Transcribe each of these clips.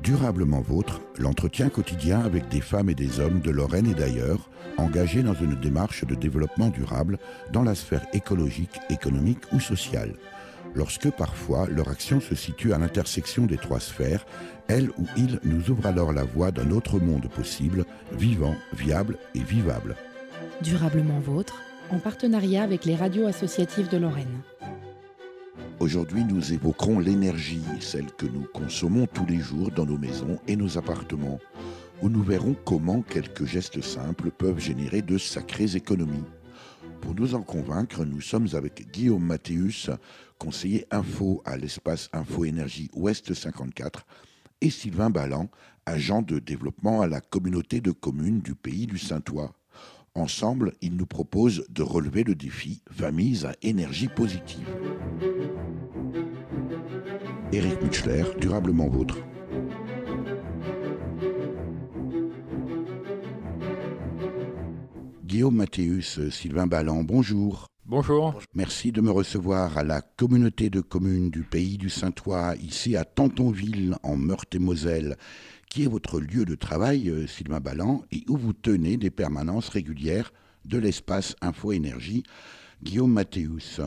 Durablement Vôtre, l'entretien quotidien avec des femmes et des hommes de Lorraine et d'ailleurs, engagés dans une démarche de développement durable dans la sphère écologique, économique ou sociale. Lorsque parfois leur action se situe à l'intersection des trois sphères, elle ou il nous ouvre alors la voie d'un autre monde possible, vivant, viable et vivable. Durablement Vôtre, en partenariat avec les radios associatives de Lorraine. Aujourd'hui, nous évoquerons l'énergie, celle que nous consommons tous les jours dans nos maisons et nos appartements, où nous verrons comment quelques gestes simples peuvent générer de sacrées économies. Pour nous en convaincre, nous sommes avec Guillaume Mathéus, conseiller info à l'espace Info Énergie Ouest 54, et Sylvain Balland, agent de développement à la communauté de communes du Pays du Saintois. Ensemble, ils nous proposent de relever le défi Familles à énergie positive. Éric Mutschler, Durablement Vôtre. Guillaume Mathéus, Sylvain Balland, bonjour. Bonjour. Merci de me recevoir à la communauté de communes du Pays du Saintois, ici à Tantonville, en Meurthe-et-Moselle, qui est votre lieu de travail, Sylvain Balland, et où vous tenez des permanences régulières de l'espace Info Énergie. Guillaume Mathéus,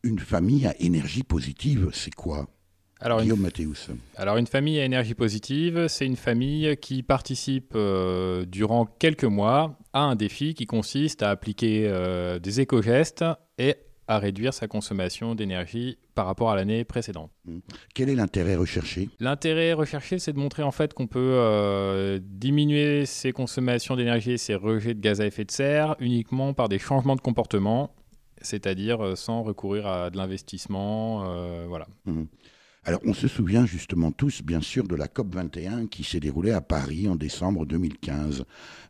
une famille à énergie positive, c'est quoi ? Guillaume Mathéus. Alors une famille à énergie positive, c'est une famille qui participe durant quelques mois à un défi qui consiste à appliquer des éco-gestes et à réduire sa consommation d'énergie par rapport à l'année précédente. Quel est l'intérêt recherché ? L'intérêt recherché, c'est de montrer en fait qu'on peut diminuer ses consommations d'énergie et ses rejets de gaz à effet de serre uniquement par des changements de comportement, c'est-à-dire sans recourir à de l'investissement. Voilà. Alors, on se souvient justement tous, bien sûr, de la COP 21 qui s'est déroulée à Paris en décembre 2015.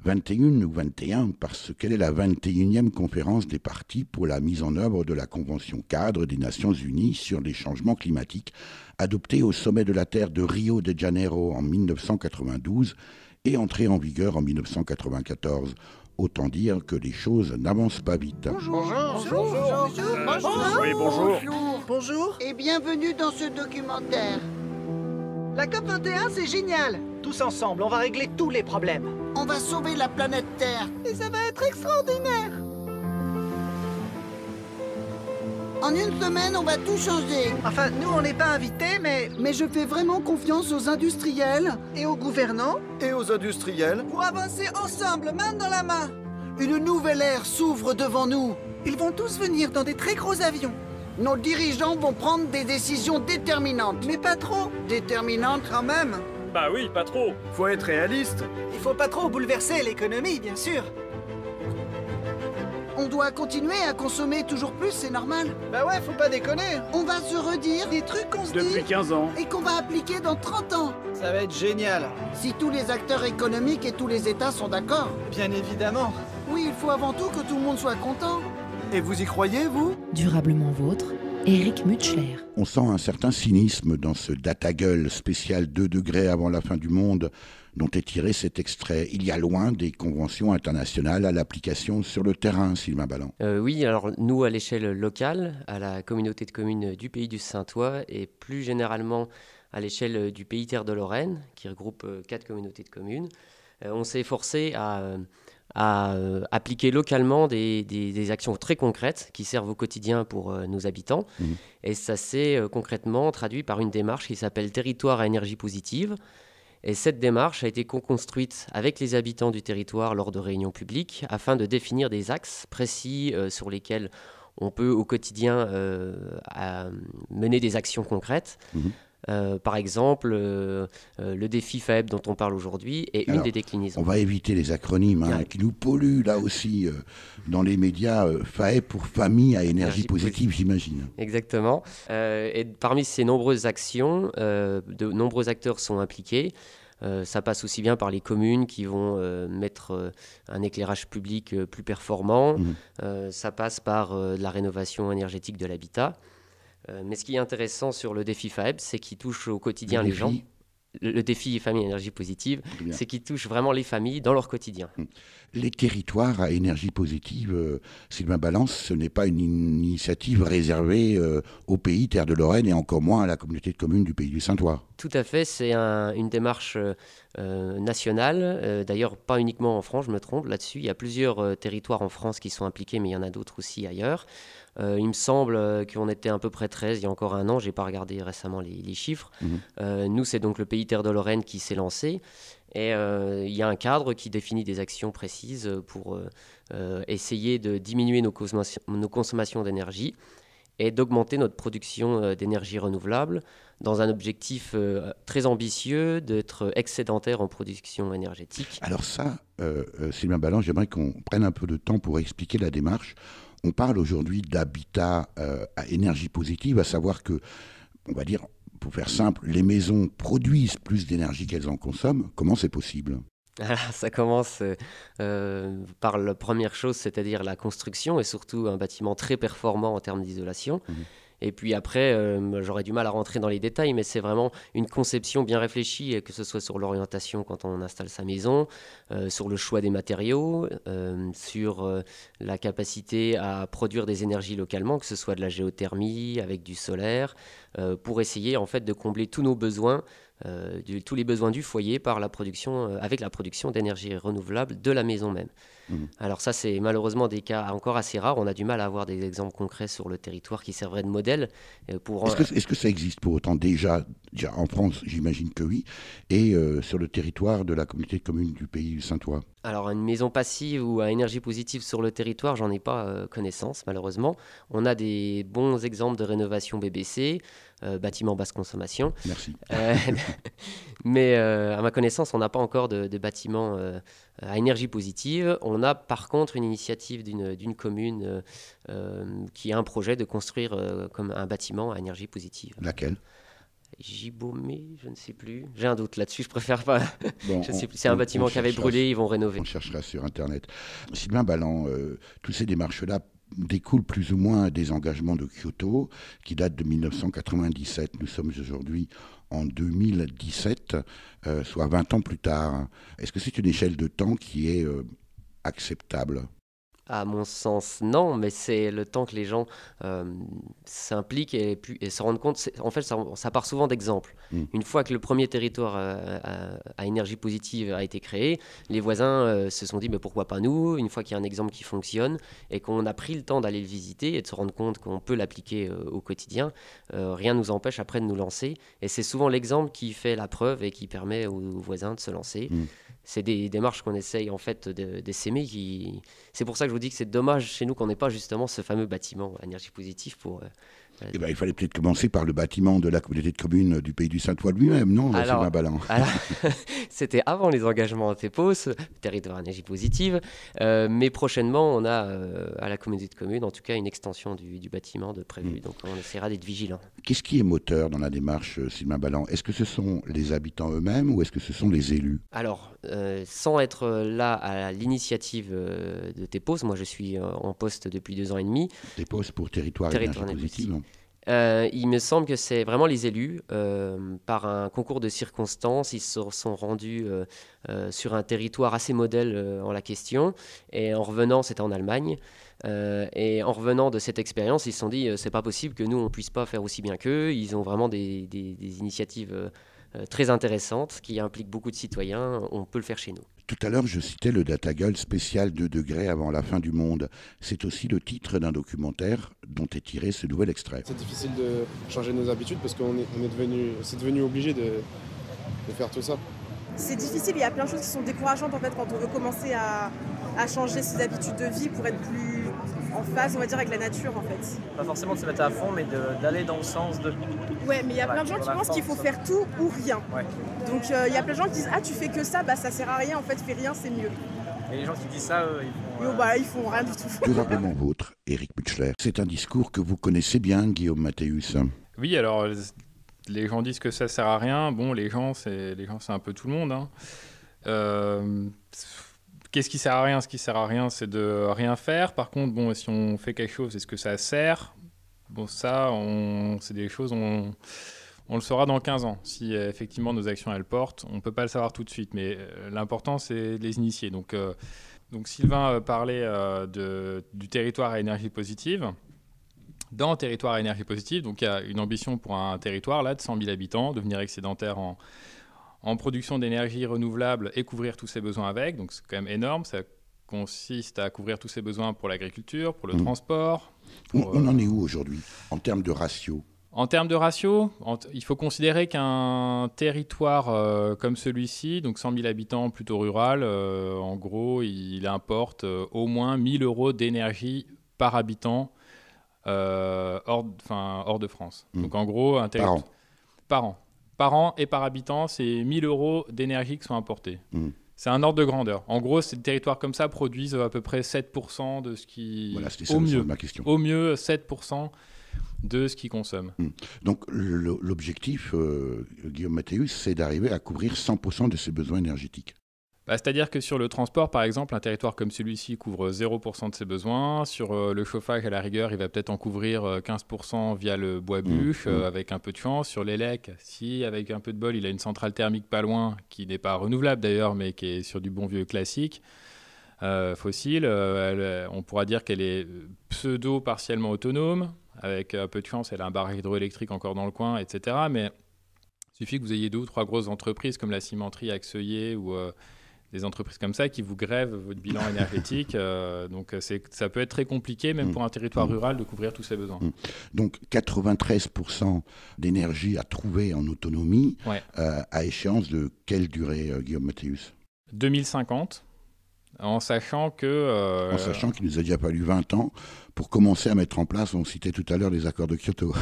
21 ou 21 parce qu'elle est la 21e conférence des parties pour la mise en œuvre de la Convention cadre des Nations Unies sur les changements climatiques, adoptée au sommet de la Terre de Rio de Janeiro en 1992 et entrée en vigueur en 1994. Autant dire que les choses n'avancent pas vite. Bonjour. Oui, bonjour. Bonjour et bienvenue dans ce documentaire. La COP 21, c'est génial. Tous ensemble, on va régler tous les problèmes. On va sauver la planète Terre. Et ça va être extraordinaire. En une semaine, on va tout changer. Enfin, nous, on n'est pas invités, Mais je fais vraiment confiance aux industriels. Et aux gouvernants. Et aux industriels. Pour avancer ensemble, main dans la main. Une nouvelle ère s'ouvre devant nous. Ils vont tous venir dans des très gros avions. Nos dirigeants vont prendre des décisions déterminantes. Mais pas trop. Déterminantes Quand même. Bah oui, pas trop. Faut être réaliste. Il faut pas trop bouleverser l'économie, bien sûr. On doit continuer à consommer toujours plus, c'est normal. Bah ouais, faut pas déconner. On va se redire Des trucs qu'on se Depuis dit 15 ans. et qu'on va appliquer dans 30 ans. Ça va être génial. Si tous les acteurs économiques et tous les États sont d'accord. Bien évidemment. Oui, il faut avant tout que tout le monde soit content. Et vous y croyez, vous ? Durablement Vôtre, Éric Mutschler. On sent un certain cynisme dans ce data-gueule spécial 2 degrés avant la fin du monde dont est tiré cet extrait. Il y a loin des conventions internationales à l'application sur le terrain, Sylvain Balland. Oui, alors nous, à l'échelle locale, à la communauté de communes du Pays du Saintois et plus généralement à l'échelle du Pays Terre de Lorraine, qui regroupe 4 communautés de communes, on s'est efforcé à appliquer localement des actions très concrètes qui servent au quotidien pour nos habitants. Et ça s'est concrètement traduit par une démarche qui s'appelle Territoire à énergie positive. Et cette démarche a été co-construite avec les habitants du territoire lors de réunions publiques afin de définir des axes précis sur lesquels on peut au quotidien mener des actions concrètes. Par exemple, le défi FAEB dont on parle aujourd'hui est une des déclinaisons. On va éviter les acronymes qui nous polluent là aussi dans les médias. FAEB pour famille à énergie positive, j'imagine. Exactement. Et parmi ces nombreuses actions, de nombreux acteurs sont impliqués. Ça passe aussi bien par les communes qui vont mettre un éclairage public plus performant. Ça passe par la rénovation énergétique de l'habitat. Mais ce qui est intéressant sur le défi FAEB, c'est qu'il touche au quotidien les gens. le défi famille énergie positive, c'est qu'il touche vraiment les familles dans leur quotidien. Les territoires à énergie positive, Sylvain Balance, ce n'est pas une initiative réservée au pays Terre de Lorraine et encore moins à la communauté de communes du Pays du Saintois. Tout à fait, c'est une démarche nationale, d'ailleurs pas uniquement en France, je me trompe là-dessus. Il y a plusieurs territoires en France qui sont impliqués, mais il y en a d'autres aussi ailleurs. Il me semble qu'on était à peu près 13 il y a encore un an, je n'ai pas regardé récemment les chiffres. Nous, c'est donc le Pays Terre de Lorraine qui s'est lancé. Et il y a un cadre qui définit des actions précises pour essayer de diminuer nos consommations d'énergie et d'augmenter notre production d'énergie renouvelable dans un objectif très ambitieux d'être excédentaire en production énergétique. Alors ça, Sylvain Balance, j'aimerais qu'on prenne un peu de temps pour expliquer la démarche. On parle aujourd'hui d'habitat à énergie positive, à savoir que, on va dire, pour faire simple, les maisons produisent plus d'énergie qu'elles en consomment. Comment c'est possible ? Alors, ça commence par la première chose, c'est-à-dire la construction, et surtout un bâtiment très performant en termes d'isolation. Et puis après, j'aurais du mal à rentrer dans les détails, mais c'est vraiment une conception bien réfléchie, que ce soit sur l'orientation quand on installe sa maison, sur le choix des matériaux, sur la capacité à produire des énergies localement, que ce soit de la géothermie, avec du solaire, pour essayer en fait de combler tous nos besoins, tous les besoins du foyer par la production, avec la production d'énergie renouvelable de la maison même. Alors ça, c'est malheureusement des cas encore assez rares. On a du mal à avoir des exemples concrets sur le territoire qui serveraient de modèle. Est-ce que ça existe pour autant déjà en France, j'imagine que oui, et sur le territoire de la communauté de communes du Pays du Saintois ? Alors une maison passive ou à énergie positive sur le territoire, j'en ai pas connaissance malheureusement. On a des bons exemples de rénovation BBC, bâtiments basse consommation. Merci. Mais à ma connaissance, on n'a pas encore de bâtiments à énergie positive. On a par contre une initiative d'une commune qui a un projet de construire comme un bâtiment à énergie positive. Laquelle ? Gibaumé, je ne sais plus. J'ai un doute là-dessus, je préfère pas. Bon, je sais plus. C'est un bâtiment qui avait brûlé, ils vont rénover. On cherchera sur Internet. Sylvain Balance, toutes ces démarches-là découlent plus ou moins des engagements de Kyoto qui datent de 1997. Nous sommes aujourd'hui en 2017, soit 20 ans plus tard. Est-ce que c'est une échelle de temps qui est acceptable ? À mon sens, non, mais c'est le temps que les gens s'impliquent et se rendent compte. En fait, ça part souvent d'exemples. Une fois que le premier territoire à énergie positive a été créé, les voisins se sont dit mais pourquoi pas nous ? Une fois qu'il y a un exemple qui fonctionne et qu'on a pris le temps d'aller le visiter et de se rendre compte qu'on peut l'appliquer au quotidien, rien ne nous empêche après de nous lancer. Et c'est souvent l'exemple qui fait la preuve et qui permet aux voisins de se lancer. C'est des démarches qu'on essaye en fait d'essaimer. C'est pour ça que je vous dis que c'est dommage chez nous qu'on n'ait pas justement ce fameux bâtiment à énergie positive pour... il fallait peut-être commencer par le bâtiment de la communauté de communes du Pays du Saintois lui-même, non, Sylvain Balance ? C'était avant les engagements en TEPOS, territoire à énergie positive, mais prochainement on a à la communauté de communes en tout cas une extension du bâtiment de prévu, donc on essaiera d'être vigilant. Qu'est-ce qui est moteur dans la démarche, Sylvain Balance ? Est-ce que ce sont les habitants eux-mêmes ou est-ce que ce sont les élus ? Alors, sans être là à l'initiative de TEPOS, moi je suis en poste depuis 2 ans et demi. TEPOS pour territoire à énergie positive. Il me semble que c'est vraiment les élus, par un concours de circonstances, ils se sont rendus sur un territoire assez modèle en la question, et en revenant, c'était en Allemagne, et en revenant de cette expérience, ils se sont dit c'est pas possible que nous on puisse pas faire aussi bien qu'eux. Ils ont vraiment des initiatives très intéressantes qui impliquent beaucoup de citoyens, on peut le faire chez nous. Tout à l'heure, je citais le DataGull spécial 2 degrés avant la fin du monde. C'est aussi le titre d'un documentaire dont est tiré ce nouvel extrait. C'est difficile de changer nos habitudes parce c'est devenu obligé de faire tout ça. C'est difficile, il y a plein de choses qui sont décourageantes en fait quand on veut commencer à changer ses habitudes de vie pour être plus en phase, on va dire, avec la nature en fait. Pas forcément de se mettre à fond, mais d'aller dans le sens de... Ouais, mais il y a plein de gens qui pensent qu'il faut faire tout ou rien. Ouais. Donc il y a plein de gens qui disent « Ah, tu fais que ça, bah ça sert à rien, en fait, fais rien, c'est mieux. » Et les gens qui disent ça, eux, ils font rien du tout. Durablement vôtre, Éric Mutschler. C'est un discours que vous connaissez bien, Guillaume Mathéus. Oui, alors les gens disent que ça sert à rien. Bon, les gens, c'est un peu tout le monde, hein. Qu'est-ce qui sert à rien ? Ce qui sert à rien, c'est de rien faire. Par contre, bon, si on fait quelque chose, est-ce que ça sert ? Bon, ça, c'est des choses, on On le saura dans 15 ans. Si effectivement nos actions elles portent, on ne peut pas le savoir tout de suite, mais l'important c'est de les initier. Donc Sylvain parlait du territoire à énergie positive. Dans territoire à énergie positive, donc il y a une ambition pour un territoire là, de 100 000 habitants, devenir excédentaire en production d'énergie renouvelable et couvrir tous ses besoins avec. Donc c'est quand même énorme. Ça consiste à couvrir tous ses besoins pour l'agriculture, pour le transport. On en est où aujourd'hui en termes de ratio ? En termes de ratio, il faut considérer qu'un territoire comme celui-ci, donc 100 000 habitants plutôt rural, en gros, il importe au moins 1 000 € d'énergie par habitant hors de France. Donc en gros, un territoire... Par an et par habitant, c'est 1 000 € d'énergie qui sont importés. C'est un ordre de grandeur. En gros, ces territoires comme ça produisent à peu près 7% de ce qui... Voilà, c'était ça ma question. Au mieux, 7% de ce qu'ils consomment. Donc l'objectif, Guillaume Mathéus, c'est d'arriver à couvrir 100% de ses besoins énergétiques. C'est-à-dire que sur le transport, par exemple, un territoire comme celui-ci couvre 0% de ses besoins. Sur le chauffage, à la rigueur, il va peut-être en couvrir 15% via le bois-bûche, avec un peu de chance. Sur l'élec, si avec un peu de bol, il a une centrale thermique pas loin, qui n'est pas renouvelable d'ailleurs, mais qui est sur du bon vieux classique, fossile, on pourra dire qu'elle est pseudo-partiellement autonome. Avec un peu de chance, elle a un barrage hydroélectrique encore dans le coin, etc. Mais il suffit que vous ayez 2 ou 3 grosses entreprises comme la cimenterie Axeuillet ou des entreprises comme ça qui vous grèvent votre bilan énergétique. Donc ça peut être très compliqué, même pour un territoire rural, de couvrir tous ses besoins. Donc 93% d'énergie à trouver en autonomie, à échéance de quelle durée, Guillaume Mathéus ? 2050. En sachant qu'il nous a déjà fallu 20 ans pour commencer à mettre en place, on citait tout à l'heure, les accords de Kyoto.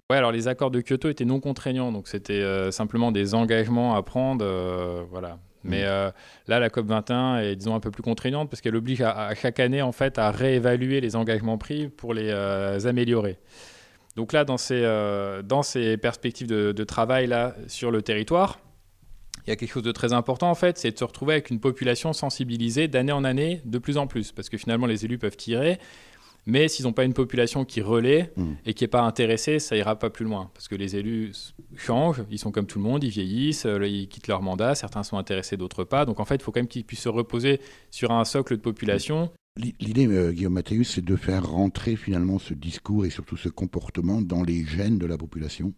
Oui, alors les accords de Kyoto étaient non contraignants, donc c'était simplement des engagements à prendre. Voilà. Mais là, la COP21 est, disons, un peu plus contraignante parce qu'elle oblige à chaque année, en fait, à réévaluer les engagements pris pour les améliorer. Donc là, dans ces perspectives de travail là, sur le territoire, il y a quelque chose de très important, en fait, c'est de se retrouver avec une population sensibilisée d'année en année de plus en plus. Parce que finalement, les élus peuvent tirer, mais s'ils n'ont pas une population qui relaie et qui n'est pas intéressée, ça ira pas plus loin. Parce que les élus changent, ils sont comme tout le monde, ils vieillissent, ils quittent leur mandat, certains sont intéressés, d'autres pas. Donc en fait, il faut quand même qu'ils puissent se reposer sur un socle de population. L'idée, Guillaume Mathéus, c'est de faire rentrer finalement ce discours et surtout ce comportement dans les gènes de la population.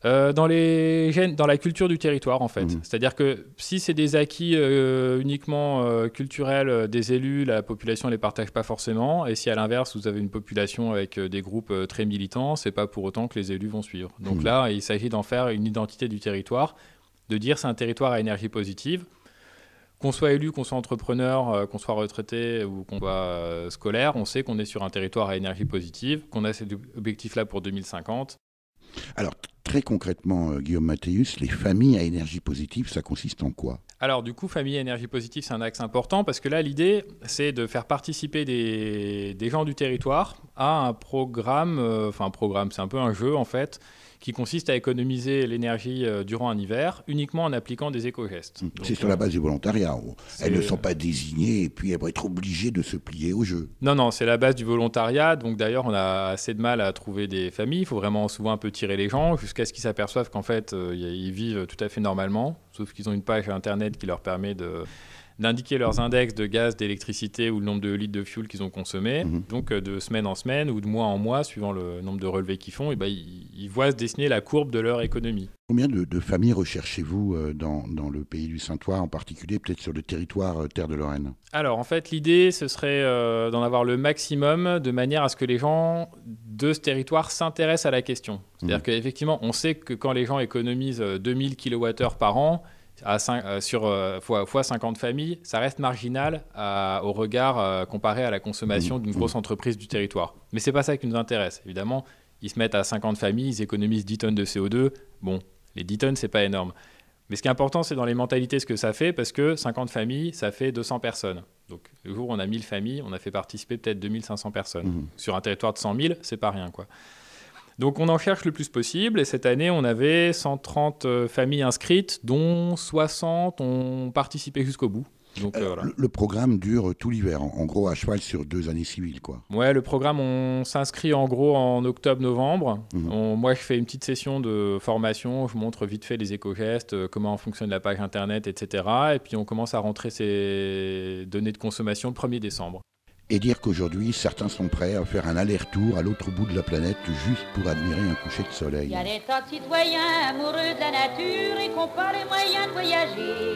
Dans la culture du territoire, en fait. C'est-à-dire que si c'est des acquis uniquement culturels des élus, la population ne les partage pas forcément. Et si à l'inverse, vous avez une population avec des groupes très militants, ce n'est pas pour autant que les élus vont suivre. Donc là, il s'agit d'en faire une identité du territoire, de dire c'est un territoire à énergie positive. Qu'on soit élu, qu'on soit entrepreneur, qu'on soit retraité ou qu'on soit scolaire, on sait qu'on est sur un territoire à énergie positive, qu'on a cet objectif-là pour 2050. Alors, très concrètement, Guillaume Mathéus, les familles à énergie positive, ça consiste en quoi ? Alors, du coup, famille à énergie positive, c'est un axe important parce que là, l'idée, c'est de faire participer des gens du territoire à un programme, c'est un peu un jeu, en fait, qui consiste à économiser l'énergie durant un hiver uniquement en appliquant des éco-gestes. C'est sur la base du volontariat. Elles ne sont pas désignées et puis elles vont être obligées de se plier au jeu. Non, c'est la base du volontariat. Donc d'ailleurs, on a assez de mal à trouver des familles. Il faut vraiment souvent un peu tirer les gens jusqu'à ce qu'ils s'aperçoivent qu'en fait, ils vivent tout à fait normalement, sauf qu'ils ont une page Internet qui leur permet d'indiquer leurs index de gaz, d'électricité ou le nombre de litres de fuel qu'ils ont consommé. Donc de semaine en semaine ou de mois en mois, suivant le nombre de relevés qu'ils font, ils voient se dessiner la courbe de leur économie. Combien de familles recherchez-vous dans le pays du Saintois, en particulier peut-être sur le territoire Terre de Lorraine ? Alors en fait, l'idée, ce serait d'en avoir le maximum de manière à ce que les gens de ce territoire s'intéressent à la question. C'est-à-dire qu'effectivement, on sait que quand les gens économisent 2000 kWh par an, fois 50 familles, ça reste marginal au regard comparé à la consommation d'une grosse entreprise du territoire. Mais ce n'est pas ça qui nous intéresse. Évidemment, ils se mettent à 50 familles, ils économisent 10 tonnes de CO2. Bon, les 10 tonnes, ce n'est pas énorme. Mais ce qui est important, c'est dans les mentalités ce que ça fait, parce que 50 familles, ça fait 200 personnes. Donc le jour où on a 1000 familles, on a fait participer peut-être 2500 personnes. Sur un territoire de 100 000, c'est pas rien, quoi. Donc on en cherche le plus possible et cette année on avait 130 familles inscrites dont 60 ont participé jusqu'au bout. Donc, voilà. Le programme dure tout l'hiver, en gros à cheval sur 2 années civiles, quoi. Ouais, le programme, on s'inscrit en gros en octobre-novembre. Moi, je fais une petite session de formation, je montre vite fait les éco-gestes, comment fonctionne la page internet, etc. Et puis on commence à rentrer ces données de consommation le 1er décembre. Et dire qu'aujourd'hui, certains sont prêts à faire un aller-retour à l'autre bout de la planète juste pour admirer un coucher de soleil. Il y a des tas de citoyens amoureux de la nature et qui n'ont pas les moyens de voyager.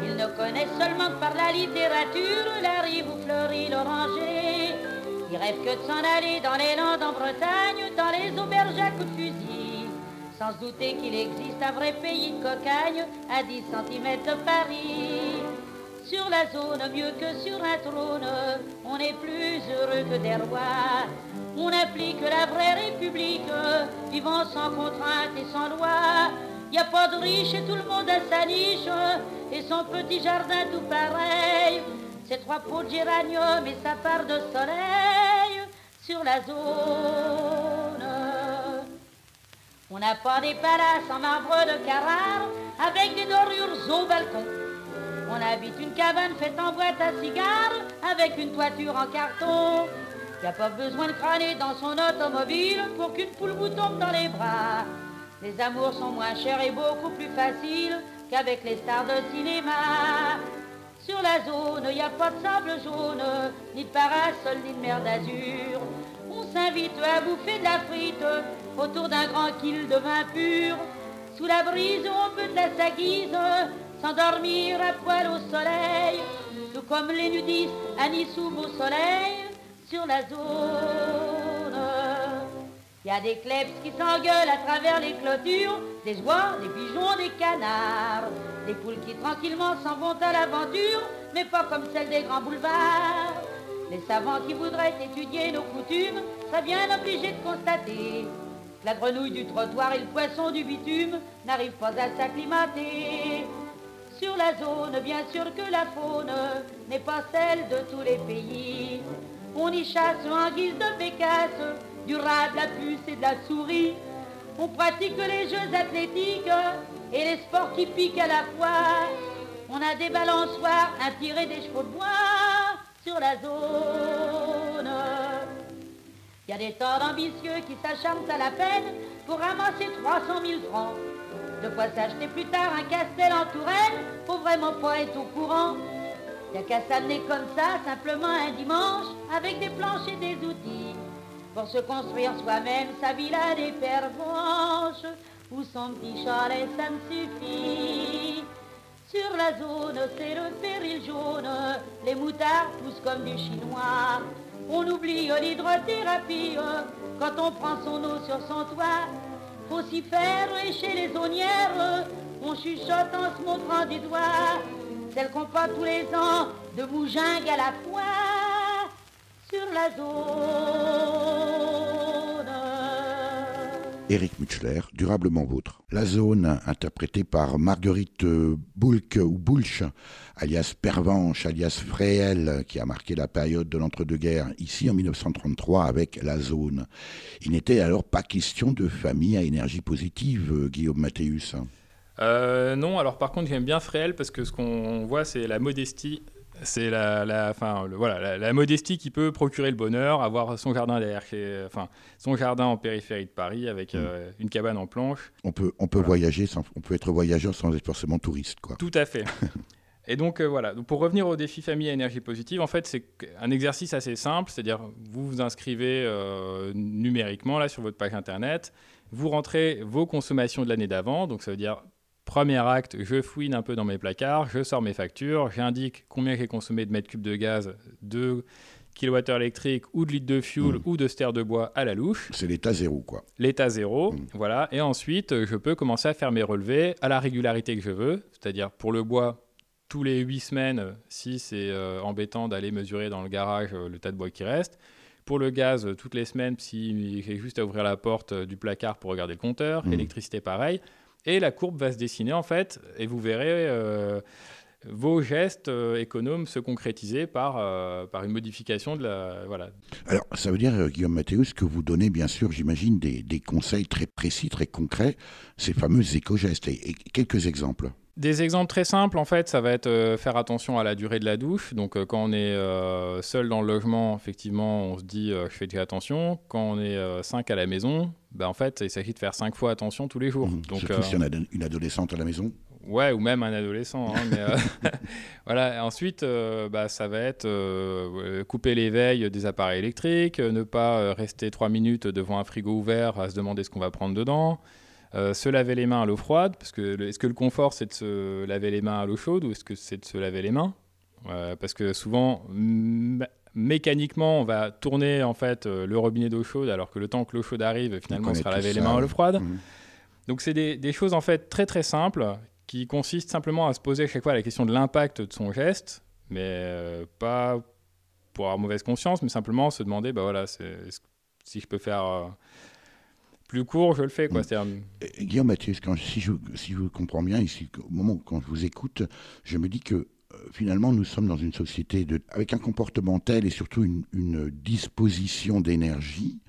Ils ne connaissent seulement que par la littérature la rive où fleurit l'oranger. Ils rêvent que de s'en aller dans les Landes en Bretagne, dans les auberges à coups de fusil, sans se douter qu'il existe un vrai pays de cocagne à 10 cm de Paris. Sur la zone, mieux que sur un trône, on est plus heureux que des rois. On applique la vraie république, vivant sans contrainte et sans loi. Y a pas de riche et tout le monde a sa niche, et son petit jardin tout pareil. Ses 3 pots de géranium et sa part de soleil sur la zone. On n'a pas des palaces en marbre de Carrare, avec des dorures au balcon. On habite une cabane faite en boîte à cigares, avec une toiture en carton. Y a pas besoin de crâner dans son automobile pour qu'une poule vous tombe dans les bras. Les amours sont moins chers et beaucoup plus faciles qu'avec les stars de cinéma. Sur la zone, y a pas de sable jaune, ni de parasol, ni de mer d'azur. On s'invite à bouffer de la frite autour d'un grand kill de vin pur. Sous la brise, on peut de la saguise, s'endormir à poil au soleil, tout comme les nudistes à Nice au beau soleil, sur la zone. Y a des kleps qui s'engueulent à travers les clôtures, des oies, des pigeons, des canards, des poules qui tranquillement s'en vont à l'aventure, mais pas comme celles des grands boulevards. Les savants qui voudraient étudier nos coutumes seraient bien obligés de constater que la grenouille du trottoir et le poisson du bitume n'arrivent pas à s'acclimater. Sur la zone, bien sûr que la faune n'est pas celle de tous les pays. On y chasse en guise de bécasse, du rat, de la puce et de la souris. On pratique les jeux athlétiques et les sports qui piquent à la fois. On a des balançoires, un tir et des chevaux de bois sur la zone. Il y a des tas d'ambitieux qui s'acharnent à la peine pour ramasser 300 000 francs. De quoi s'acheter plus tard un castel en Touraine, faut vraiment pas être au courant. Y'a qu'à s'amener comme ça, simplement un dimanche, avec des planches et des outils, pour se construire soi-même sa villa des pervenches, ou son petit chalet, ça me suffit. Sur la zone, c'est le péril jaune, les moutards poussent comme du chinois. On oublie l'hydrothérapie quand on prend son eau sur son toit. Faut s'y faire, et chez les aunières, on chuchote en se montrant du doigt. Celles qu'on pas tous les ans, de bougingue à la fois, sur la zone. Éric Mutschler, Durablement Vôtre. La zone, interprétée par Marguerite Boulk ou Boulch, alias Pervenche, alias Fréhel, qui a marqué la période de l'entre-deux-guerres, ici en 1933 avec La Zone. Il n'était alors pas question de famille à énergie positive, Guillaume Mathéus. Non, alors par contre j'aime bien Fréhel parce que ce qu'on voit c'est la modestie. C'est la modestie qui peut procurer le bonheur, avoir son jardin son jardin en périphérie de Paris avec une cabane en planche. On peut voyager, on peut être voyageur sans être forcément touriste, quoi. Tout à fait. Et donc voilà, donc, pour revenir au défi famille à énergie positive, en fait c'est un exercice assez simple, c'est-à-dire vous vous inscrivez numériquement là sur votre page internet, vous rentrez vos consommations de l'année d'avant, donc ça veut dire premier acte, je fouine un peu dans mes placards, je sors mes factures, j'indique combien j'ai consommé de mètres cubes de gaz, de kilowattheures électriques ou de litres de fuel ou de ster de bois à la louche. C'est l'état zéro, quoi. L'état zéro, voilà. Et ensuite, je peux commencer à faire mes relevés à la régularité que je veux, c'est-à-dire pour le bois, tous les 8 semaines, si c'est embêtant d'aller mesurer dans le garage le tas de bois qui reste. Pour le gaz, toutes les semaines, si j'ai juste à ouvrir la porte du placard pour regarder le compteur. Électricité, pareil. Et la courbe va se dessiner, en fait, et vous verrez vos gestes économes se concrétiser par une modification de la... Voilà. Alors, ça veut dire, Guillaume Mathéus, que vous donnez, bien sûr, j'imagine, des conseils très précis, très concrets, ces fameux éco-gestes. Et quelques exemples. Des exemples très simples, en fait, ça va être faire attention à la durée de la douche. Donc, quand on est seul dans le logement, effectivement, on se dit je fais déjà attention. Quand on est 5 à la maison, en fait, il s'agit de faire 5 fois attention tous les jours. Donc, surtout si on a une adolescente à la maison. Ouais, ou même un adolescent. Mais, voilà. Ensuite, ça va être couper l'éveil des appareils électriques, ne pas rester 3 minutes devant un frigo ouvert à se demander ce qu'on va prendre dedans. Se laver les mains à l'eau froide, parce que est-ce que le confort c'est de se laver les mains à l'eau chaude ou est-ce que c'est de se laver les mains parce que souvent mécaniquement on va tourner en fait le robinet d'eau chaude alors que le temps que l'eau chaude arrive finalement on sera laver les mains à l'eau froide. Donc c'est des choses en fait très très simples qui consistent simplement à se poser à chaque fois la question de l'impact de son geste, mais pas pour avoir mauvaise conscience, mais simplement se demander si je peux faire plus court, je le fais. Guillaume Mathéus, si je comprends bien, ici, au moment quand je vous écoute, je me dis que finalement, nous sommes dans une société avec un comportement tel et surtout une disposition d'énergie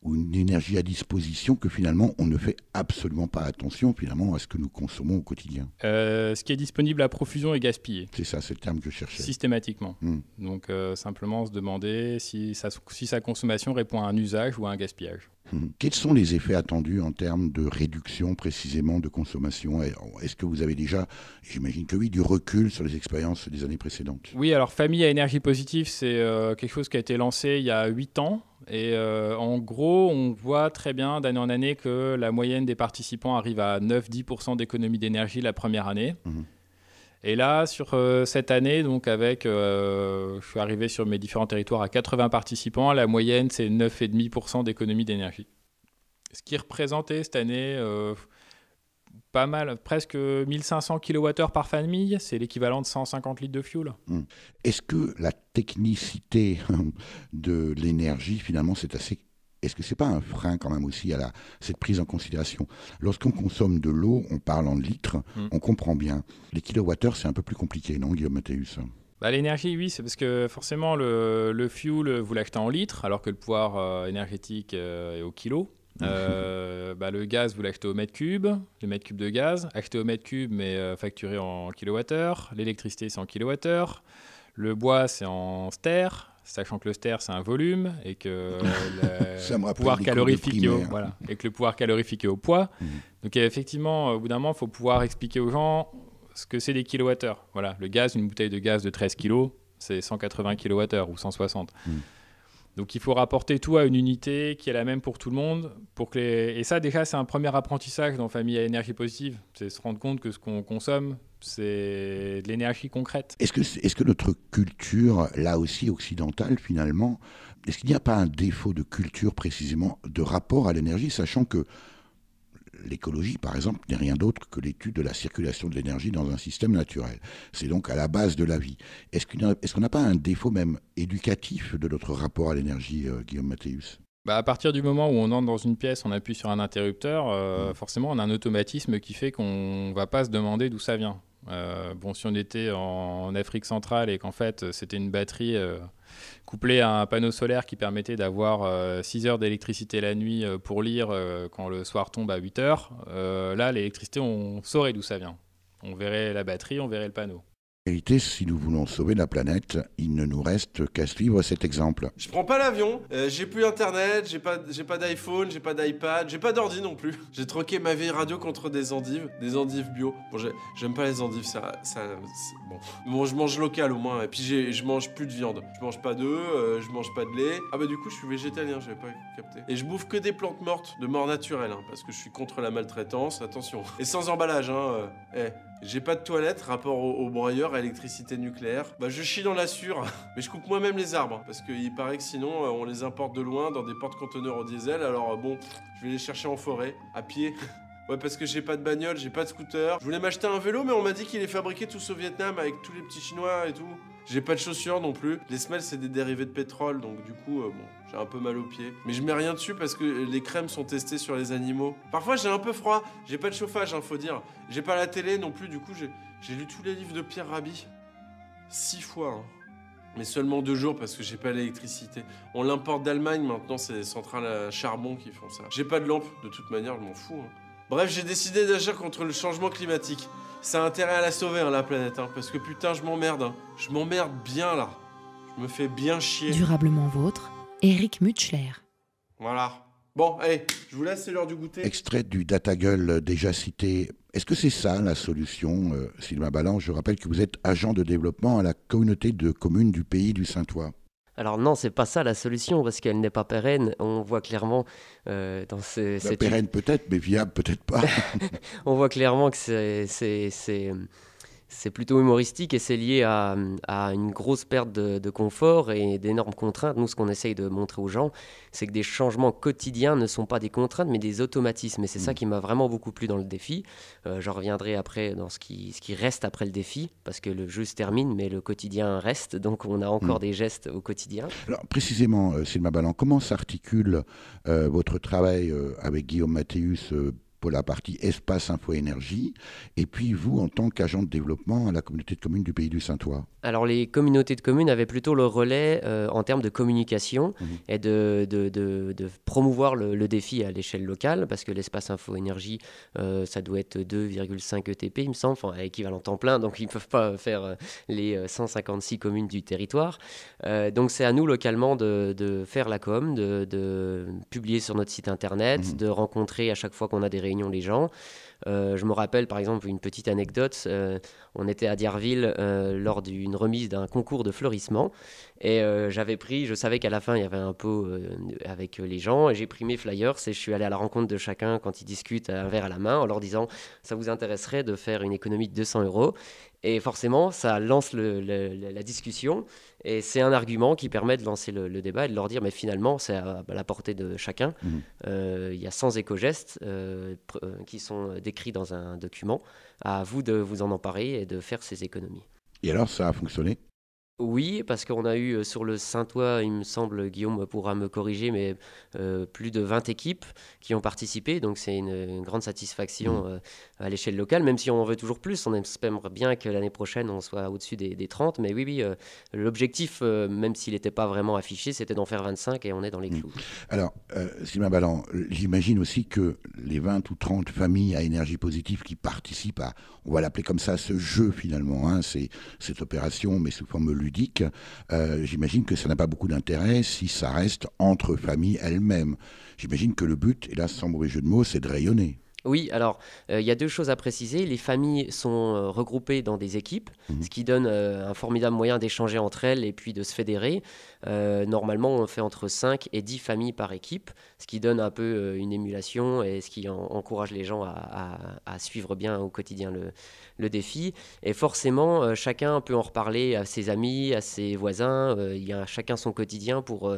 ou une énergie à disposition que finalement, on ne fait absolument pas attention finalement à ce que nous consommons au quotidien. Ce qui est disponible à profusion est gaspillé. C'est ça, c'est le terme que je cherchais. Systématiquement. Donc, simplement se demander si sa consommation répond à un usage ou à un gaspillage. Quels sont les effets attendus en termes de réduction précisément de consommation ? Est-ce que vous avez déjà, j'imagine que oui, du recul sur les expériences des années précédentes ? Oui, alors Famille à énergie positive, c'est quelque chose qui a été lancé il y a 8 ans. Et en gros, on voit très bien d'année en année que la moyenne des participants arrive à 9-10% d'économie d'énergie la première année. Et là, sur cette année, donc je suis arrivé sur mes différents territoires à 80 participants. La moyenne, c'est 9,5% d'économie d'énergie. Ce qui représentait cette année pas mal, presque 1500 kWh par famille. C'est l'équivalent de 150 litres de fuel. Est-ce que la technicité de l'énergie, finalement, est-ce que ce n'est pas un frein quand même aussi à cette prise en considération ? Lorsqu'on consomme de l'eau, on parle en litres, on comprend bien. Les kilowattheures, c'est un peu plus compliqué, non, Guillaume Mathéus ? L'énergie, oui, c'est parce que forcément, le fuel, vous l'achetez en litres, alors que le pouvoir énergétique est au kilo. Le gaz, vous l'achetez au mètre cube, le mètre cube de gaz, acheté au mètre cube, mais facturé en kilowattheure. L'électricité, c'est en kilowattheure. Le bois, c'est en stère. Sachant que le stère, c'est un volume et que le pouvoir calorifique est au poids. Donc effectivement, au bout d'un moment, il faut pouvoir expliquer aux gens ce que c'est des kilowattheures. Voilà, le gaz, une bouteille de gaz de 13 kg, c'est 180 kilowattheures ou 160. Donc il faut rapporter tout à une unité qui est la même pour tout le monde. Et ça, déjà, c'est un premier apprentissage dans Famille à énergie positive. C'est se rendre compte que ce qu'on consomme, c'est de l'énergie concrète. Est-ce que notre culture, là aussi occidentale finalement, est-ce qu'il n'y a pas un défaut de culture précisément de rapport à l'énergie, sachant que l'écologie, par exemple, n'est rien d'autre que l'étude de la circulation de l'énergie dans un système naturel. C'est donc à la base de la vie. Est-ce qu'on n'a pas un défaut même éducatif de notre rapport à l'énergie, Guillaume Mathéus ? À partir du moment où on entre dans une pièce, on appuie sur un interrupteur, forcément on a un automatisme qui fait qu'on ne va pas se demander d'où ça vient. Si on était en Afrique centrale et qu'en fait c'était une batterie couplée à un panneau solaire qui permettait d'avoir 6 heures d'électricité la nuit pour lire quand le soir tombe à 8 heures, là l'électricité on saurait d'où ça vient. On verrait la batterie, on verrait le panneau. En réalité, si nous voulons sauver la planète, il ne nous reste qu'à suivre cet exemple. Je prends pas l'avion, j'ai plus internet, j'ai pas d'iPhone, j'ai pas d'iPad, j'ai pas d'ordi non plus. J'ai troqué ma vieille radio contre des endives bio. Bon, j'aime pas les endives, bon, je mange local au moins, et puis je mange plus de viande. Je mange pas d'œufs, je mange pas de lait. Du coup, je suis végétalien, j'avais pas capté. Et je bouffe que des plantes mortes, de mort naturelle, parce que je suis contre la maltraitance, attention. Et sans emballage, j'ai pas de toilette, rapport au broyeur à électricité nucléaire. Je chie dans la sûre, mais je coupe moi-même les arbres, parce qu'il paraît que sinon, on les importe de loin dans des porte-conteneurs au diesel, alors je vais les chercher en forêt, à pied. Ouais, parce que j'ai pas de bagnole, j'ai pas de scooter. Je voulais m'acheter un vélo, mais on m'a dit qu'il est fabriqué tous au Vietnam, avec tous les petits Chinois et tout. J'ai pas de chaussures non plus. Les semelles, c'est des dérivés de pétrole, donc du coup, j'ai un peu mal aux pieds. Mais je mets rien dessus parce que les crèmes sont testées sur les animaux. Parfois, j'ai un peu froid. J'ai pas de chauffage, faut dire. J'ai pas la télé non plus, du coup, J'ai lu tous les livres de Pierre Rabhi. 6 fois, hein. Mais seulement 2 jours parce que j'ai pas l'électricité. On l'importe d'Allemagne, maintenant c'est les centrales à charbon qui font ça. J'ai pas de lampe, de toute manière, je m'en fous. Hein. Bref, j'ai décidé d'agir contre le changement climatique. Ça a intérêt à la sauver, hein, la planète, hein, parce que putain, je m'emmerde. Hein. Je m'emmerde bien, là. Je me fais bien chier. Durablement vôtre, Eric Mutschler. Voilà. Bon, allez, je vous laisse, c'est l'heure du goûter. Extrait du Datagueule déjà cité. Est-ce que c'est ça la solution, Sylvain Balland? Je rappelle que vous êtes agent de développement à la communauté de communes du Pays du Saintois. Alors non, c'est pas ça la solution, parce qu'elle n'est pas pérenne. On voit clairement dans pérenne peut-être, mais viable peut-être pas. On voit clairement que c'est plutôt humoristique et c'est lié à une grosse perte de confort et d'énormes contraintes. Nous, ce qu'on essaye de montrer aux gens, c'est que des changements quotidiens ne sont pas des contraintes, mais des automatismes. Et c'est ça qui m'a vraiment beaucoup plu dans le défi. J'en reviendrai après dans ce qui reste après le défi, parce que le jeu se termine, mais le quotidien reste. Donc, on a encore des gestes au quotidien. Alors, précisément, Sylvain Balland, comment s'articule votre travail avec Guillaume Mathéus pour la partie espace info énergie, et puis vous en tant qu'agent de développement à la communauté de communes du Pays du Saintois? Alors les communautés de communes avaient plutôt le relais en termes de communication et de promouvoir le défi à l'échelle locale, parce que l'espace info énergie, ça doit être 2,5 ETP, il me semble, enfin équivalent temps plein, donc ils ne peuvent pas faire les 156 communes du territoire. Donc c'est à nous localement de faire la com, de publier sur notre site internet, de rencontrer à chaque fois qu'on a des réunions les gens. Je me rappelle par exemple une petite anecdote, on était à Dierville lors d'une remise d'un concours de fleurissement et je savais qu'à la fin il y avait un pot avec les gens et j'ai pris mes flyers et je suis allé à la rencontre de chacun quand ils discutent un verre à la main en leur disant ça vous intéresserait de faire une économie de 200 € et forcément ça lance la discussion et c'est un argument qui permet de lancer le débat et de leur dire mais finalement c'est à la portée de chacun. Il y a 100 éco-gestes qui sont décrits dans un document, à vous de vous en emparer et de faire ces économies. Et alors ça a fonctionné? Oui, parce qu'on a eu sur le Saintois, il me semble, Guillaume pourra me corriger, mais plus de 20 équipes qui ont participé. Donc c'est une grande satisfaction à l'échelle locale, même si on en veut toujours plus. On espère bien que l'année prochaine, on soit au-dessus des 30. Mais oui, l'objectif, même s'il n'était pas vraiment affiché, c'était d'en faire 25 et on est dans les clous. Alors, Sylvain Balland, j'imagine aussi que les 20 ou 30 familles à énergie positive qui participent à, on va l'appeler comme ça, ce jeu finalement, hein, c'est cette opération, mais sous forme ludique, j'imagine que ça n'a pas beaucoup d'intérêt si ça reste entre familles elles-mêmes. J'imagine que le but, et là sans mauvais jeu de mots, c'est de rayonner. Oui, alors il y a 2 choses à préciser. Les familles sont regroupées dans des équipes, ce qui donne un formidable moyen d'échanger entre elles et puis de se fédérer. Normalement, on fait entre 5 et 10 familles par équipe, ce qui donne un peu une émulation et ce qui encourage les gens à suivre bien au quotidien le défi. Et forcément, chacun peut en reparler à ses amis, à ses voisins. Il y a chacun son quotidien pour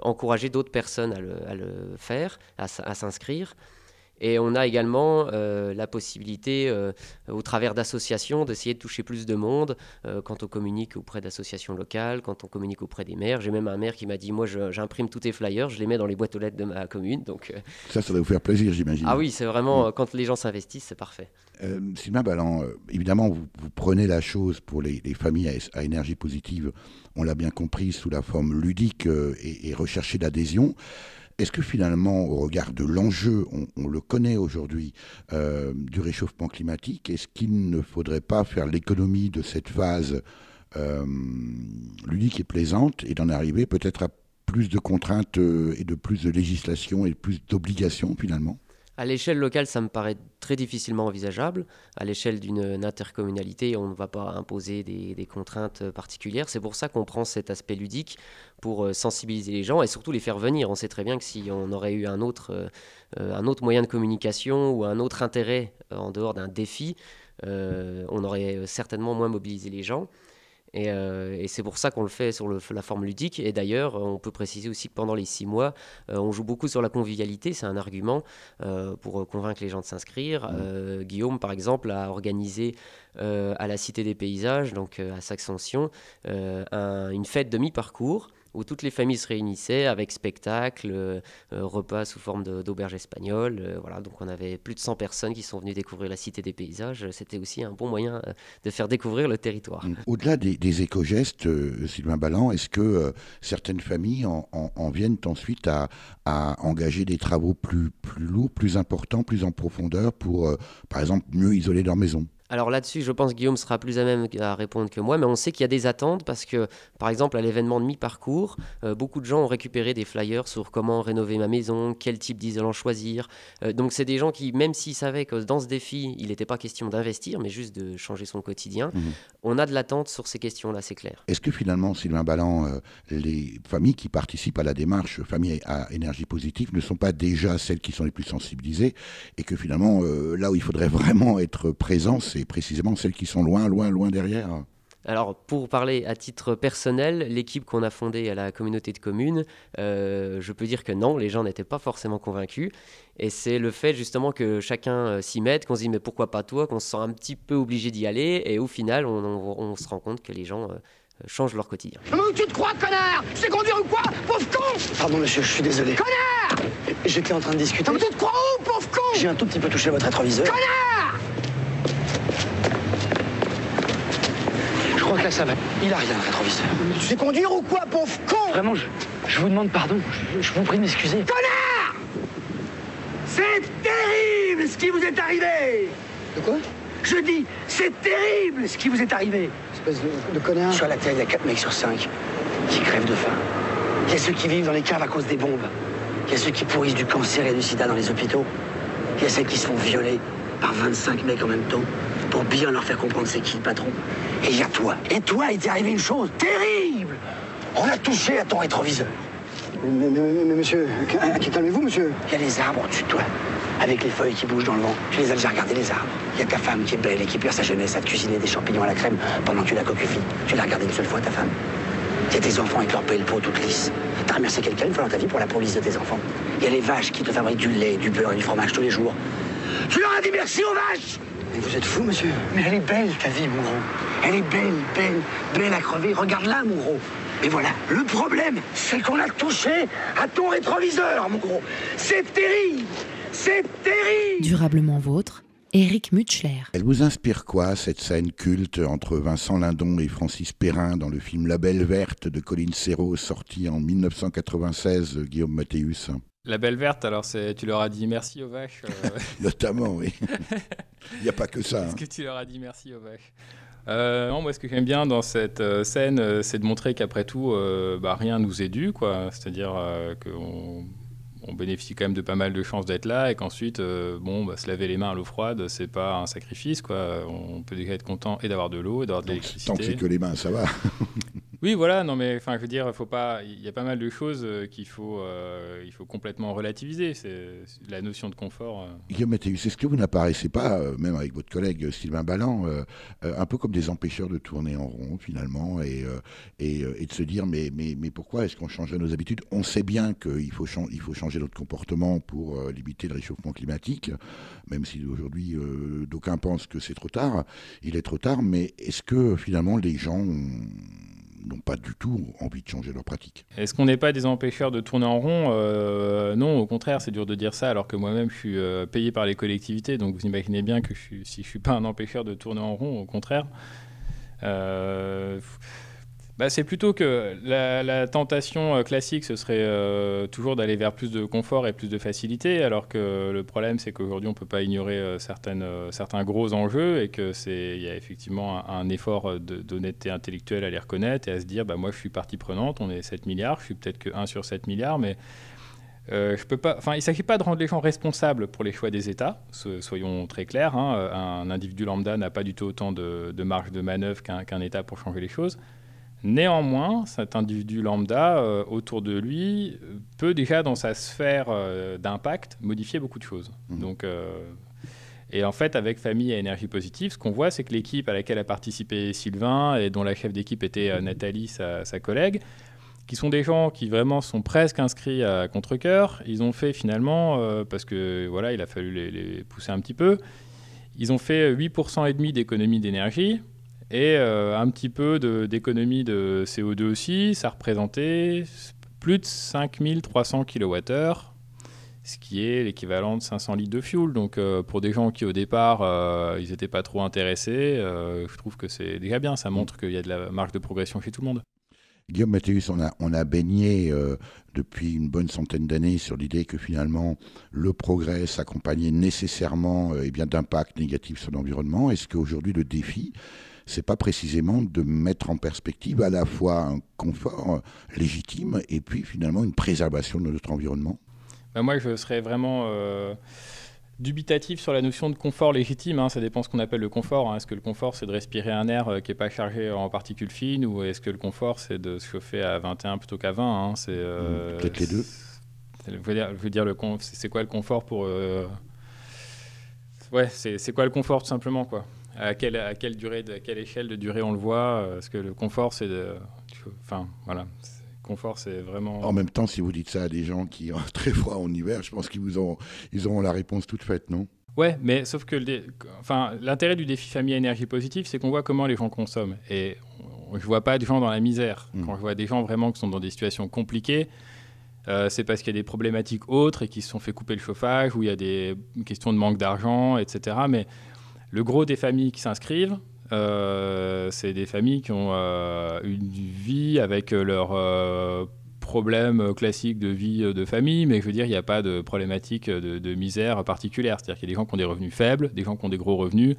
encourager d'autres personnes à le faire, à s'inscrire. Et on a également la possibilité, au travers d'associations, d'essayer de toucher plus de monde quand on communique auprès d'associations locales, quand on communique auprès des maires. J'ai même un maire qui m'a dit, moi j'imprime tous tes flyers, je les mets dans les boîtes aux lettres de ma commune. Donc, ça va vous faire plaisir, j'imagine. Ah oui, c'est vraiment, quand les gens s'investissent, c'est parfait. Sylvain Balland, évidemment, vous prenez la chose pour les familles à énergie positive, on l'a bien compris, sous la forme ludique et rechercher d'adhésion. Est-ce que finalement, au regard de l'enjeu, on le connaît aujourd'hui, du réchauffement climatique, est-ce qu'il ne faudrait pas faire l'économie de cette phase ludique et plaisante et d'en arriver peut-être à plus de contraintes et de plus de législation et de plus d'obligations finalement ? À l'échelle locale, ça me paraît très difficilement envisageable. À l'échelle d'une intercommunalité, on ne va pas imposer des contraintes particulières. C'est pour ça qu'on prend cet aspect ludique pour sensibiliser les gens et surtout les faire venir. On sait très bien que si on aurait eu un autre moyen de communication ou un autre intérêt en dehors d'un défi, on aurait certainement moins mobilisé les gens. Et c'est pour ça qu'on le fait sur la forme ludique. Et d'ailleurs, on peut préciser aussi que pendant les 6 mois, on joue beaucoup sur la convivialité. C'est un argument pour convaincre les gens de s'inscrire. Guillaume, par exemple, a organisé à la Cité des Paysages, donc à Saxonsion, une fête de mi-parcours où toutes les familles se réunissaient avec spectacle, repas sous forme d'auberge espagnole. Voilà, donc on avait plus de 100 personnes qui sont venues découvrir la Cité des Paysages. C'était aussi un bon moyen de faire découvrir le territoire. Au-delà des éco-gestes, Sylvain Balland, est-ce que certaines familles en viennent ensuite à engager des travaux plus lourds, plus importants, plus en profondeur pour, par exemple, mieux isoler leur maison ? Alors là-dessus, je pense que Guillaume sera plus à même à répondre que moi, mais on sait qu'il y a des attentes parce que, par exemple, à l'événement de mi-parcours, beaucoup de gens ont récupéré des flyers sur comment rénover ma maison, quel type d'isolant choisir. Donc c'est des gens qui, même s'ils savaient que dans ce défi, il n'était pas question d'investir, mais juste de changer son quotidien, on a de l'attente sur ces questions-là, c'est clair. Est-ce que finalement, Sylvain Balland, les familles qui participent à la démarche Famille à énergie positive ne sont pas déjà celles qui sont les plus sensibilisées et que finalement, là où il faudrait vraiment être présent, c'est précisément celles qui sont loin derrière? Alors, pour parler à titre personnel, l'équipe qu'on a fondée à la communauté de communes, je peux dire que non, les gens n'étaient pas forcément convaincus. Et c'est le fait justement que chacun s'y mette, qu'on se dit mais pourquoi pas toi, qu'on se sent un petit peu obligé d'y aller. Et au final, on se rend compte que les gens changent leur quotidien. Où tu te crois, connard? Tu sais conduire ou quoi, pauvre con? Pardon monsieur, je suis désolé. Connard! J'étais en train de discuter. Mais tu te crois où, pauvre con? J'ai un tout petit peu touché votre rétroviseur. Connard! Je crois que là ça va. Il a rien, le rétroviseur. Tu sais conduire ou quoi, pauvre con? Vraiment, je vous demande pardon. Je vous prie de m'excuser. Connard! C'est terrible ce qui vous est arrivé! De quoi? Je dis, c'est terrible ce qui vous est arrivé! Espèce de connard. Sur la Terre, il y a 4 mecs sur 5 qui crèvent de faim. Il y a ceux qui vivent dans les caves à cause des bombes. Il y a ceux qui pourrissent du cancer et du sida dans les hôpitaux. Il y a ceux qui se font violer par 25 mecs en même temps pour bien leur faire comprendre c'est qui le patron. Et il y a toi. Et toi, il t'est arrivé une chose terrible! On a touché à ton rétroviseur. Mais monsieur, calmez-vous monsieur. Il y a les arbres au-dessus de toi, avec les feuilles qui bougent dans le vent. Tu les as déjà regardés, les arbres. Il y a ta femme qui est belle et qui perd sa jeunesse à te cuisiner des champignons à la crème pendant que tu la cocufies. Tu l'as regardée une seule fois, ta femme. Il y a tes enfants avec leur belle peau toute lisse. T'as remercié quelqu'un une fois dans ta vie pour la peau lisse de tes enfants. Il y a les vaches qui te fabriquent du lait, du beurre et du fromage tous les jours. Tu leur as dit merci aux vaches! Mais vous êtes fou monsieur. Mais elle est belle, ta vie, mon gros. Elle est belle à crever. Regarde-la, mon gros. Mais voilà, le problème, c'est qu'on a touché à ton rétroviseur, mon gros. C'est terrible! C'est terrible! Durablement vôtre, Éric Mutschler. Elle vous inspire quoi, cette scène culte entre Vincent Lindon et Francis Perrin dans le film La Belle Verte de Colin Serrault, sorti en 1996, Guillaume Mathéus? La Belle Verte, alors tu leur as dit merci aux vaches. Notamment, oui. Il n'y a pas que ça. Est-ce que tu leur as dit merci aux vaches? Non, moi, ce que j'aime bien dans cette scène, c'est de montrer qu'après tout, rien nous est dû, quoi. C'est-à-dire qu'on bénéficie quand même de pas mal de chances d'être là et qu'ensuite, se laver les mains à l'eau froide, c'est pas un sacrifice, quoi. On peut déjà être content et d'avoir de l'eau et d'avoir de l'électricité. Tant que c'est que les mains, ça va. Oui, voilà, non mais je veux dire, il y a pas mal de choses qu'il faut complètement relativiser. C'est la notion de confort. Guillaume Mathéus, est-ce que vous n'apparaissez pas, même avec votre collègue Sylvain Balland, un peu comme des empêcheurs de tourner en rond finalement et de se dire mais pourquoi est-ce qu'on changerait nos habitudes? On sait bien qu'il faut changer notre comportement pour limiter le réchauffement climatique, même si aujourd'hui d'aucuns pensent que c'est trop tard. Il est trop tard, mais est-ce que finalement les gens n'ont pas du tout envie de changer leurs pratiques? Est-ce qu'on n'est pas des empêcheurs de tourner en rond? Non, au contraire, c'est dur de dire ça, alors que moi-même, je suis payé par les collectivités, donc vous imaginez bien que si je ne suis pas un empêcheur de tourner en rond, au contraire. C'est plutôt que la tentation classique, ce serait toujours d'aller vers plus de confort et plus de facilité, alors que le problème, c'est qu'aujourd'hui, on ne peut pas ignorer certains gros enjeux et qu'il y a effectivement un effort d'honnêteté intellectuelle à les reconnaître et à se dire, moi, je suis partie prenante, on est 7 milliards, je suis peut-être que 1 sur 7 milliards, mais je peux pas. Il ne s'agit pas de rendre les gens responsables pour les choix des États, soyons très clairs. Un individu lambda n'a pas du tout autant de marge de manœuvre qu'un État pour changer les choses. Néanmoins, cet individu lambda, autour de lui, peut déjà, dans sa sphère d'impact, modifier beaucoup de choses. Donc, et en fait, avec Famille à énergie positive, ce qu'on voit, c'est que l'équipe à laquelle a participé Sylvain, et dont la chef d'équipe était Nathalie, sa collègue, qui sont des gens qui vraiment sont presque inscrits à contre-cœur. Ils ont fait finalement, parce que voilà, il a fallu les pousser un petit peu, ils ont fait 8,5% d'économie d'énergie. Et un petit peu d'économie de CO2 aussi, ça représentait plus de 5300 kWh, ce qui est l'équivalent de 500 litres de fuel. Donc pour des gens qui au départ, ils n'étaient pas trop intéressés, je trouve que c'est déjà bien, ça montre qu'il y a de la marge de progression chez tout le monde. Guillaume Mathéus, on a baigné depuis une bonne centaine d'années sur l'idée que finalement le progrès s'accompagnait nécessairement d'impacts négatifs sur l'environnement. Est-ce qu'aujourd'hui le défi, c'est pas précisément de mettre en perspective à la fois un confort légitime et puis finalement une préservation de notre environnement ? Moi, je serais vraiment dubitatif sur la notion de confort légitime. Ça dépend ce qu'on appelle le confort. Est-ce que le confort, c'est de respirer un air qui n'est pas chargé en particules fines, ou est-ce que le confort, c'est de se chauffer à 21 plutôt qu'à 20 Peut-être les deux. Je veux dire, c'est quoi le confort pour... c'est quoi le confort tout simplement, quoi. À quelle échelle de durée on le voit. Est-ce que le confort, c'est de... Enfin, voilà. Confort, c'est vraiment... En même temps, si vous dites ça à des gens qui ont très froid en hiver, je pense qu'ils auront la réponse toute faite, non ? Ouais, mais sauf que l'intérêt du défi famille à énergie positive, c'est qu'on voit comment les gens consomment. Et je ne vois pas des gens dans la misère. Quand je vois des gens vraiment qui sont dans des situations compliquées, c'est parce qu'il y a des problématiques autres et qu'ils se sont fait couper le chauffage, ou il y a des questions de manque d'argent, etc. Mais le gros des familles qui s'inscrivent, c'est des familles qui ont une vie avec leurs problèmes classiques de vie de famille, mais je veux dire, il n'y a pas de problématique de misère particulière. C'est-à-dire qu'il y a des gens qui ont des revenus faibles, des gens qui ont des gros revenus,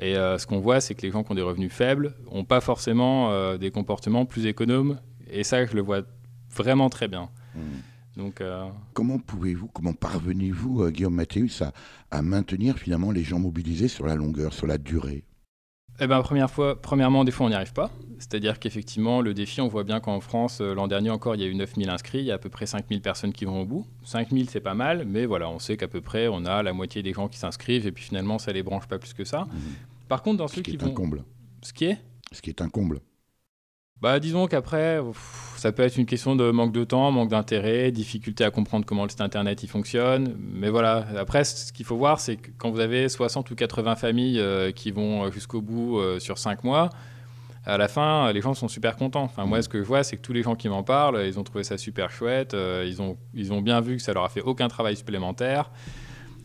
et ce qu'on voit, c'est que les gens qui ont des revenus faibles n'ont pas forcément des comportements plus économes, et ça, je le vois vraiment très bien. Donc, comment parvenez-vous, Guillaume Mathéus, à maintenir finalement les gens mobilisés sur la longueur, sur la durée ? Premièrement, des fois, on n'y arrive pas. C'est-à-dire qu'effectivement, le défi, on voit bien qu'en France, l'an dernier encore, il y a eu 9000 inscrits. Il y a à peu près 5000 personnes qui vont au bout. 5000, c'est pas mal, mais voilà, on sait qu'à peu près, on a la moitié des gens qui s'inscrivent, et puis finalement, ça les branche pas plus que ça. Par contre, dans ceux qui vont... Ce qui est un comble. Disons qu'après, ça peut être une question de manque de temps, manque d'intérêt, difficulté à comprendre comment le site internet il fonctionne. Mais voilà, après, ce qu'il faut voir, c'est que quand vous avez 60 ou 80 familles qui vont jusqu'au bout sur 5 mois, à la fin, les gens sont super contents. Enfin, moi, ce que je vois, c'est que tous les gens qui m'en parlent, ils ont trouvé ça super chouette. Ils ont bien vu que ça leur a fait aucun travail supplémentaire.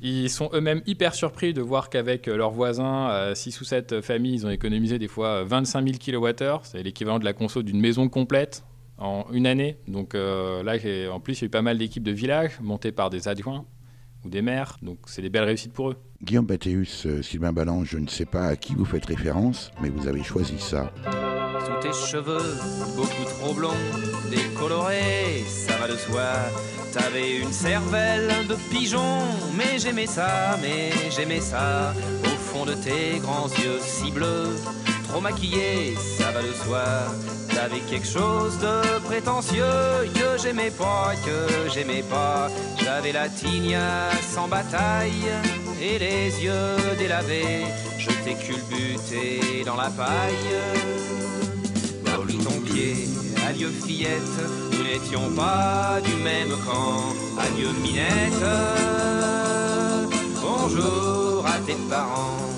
Ils sont eux-mêmes hyper surpris de voir qu'avec leurs voisins, 6 ou 7 familles, ils ont économisé des fois 25 000 kWh. C'est l'équivalent de la conso d'une maison complète en une année. Donc là, en plus, il y a eu pas mal d'équipes de village montées par des adjoints ou des maires. Donc c'est des belles réussites pour eux. Guillaume Mathéus, Sylvain Balland, je ne sais pas à qui vous faites référence, mais vous avez choisi ça. Sous tes cheveux, beaucoup trop blonds, décolorés, ça va de soi. T'avais une cervelle de pigeon, mais j'aimais ça, au fond de tes grands yeux si bleus, trop maquillés, ça va de soi. T'avais quelque chose de prétentieux que j'aimais pas, J'avais la tignasse en bataille et les yeux délavés. Je t'ai culbuté dans la paille. T'as pris ton pied, adieu fillette, nous n'étions pas du même camp. Adieu Minette, bonjour à tes parents.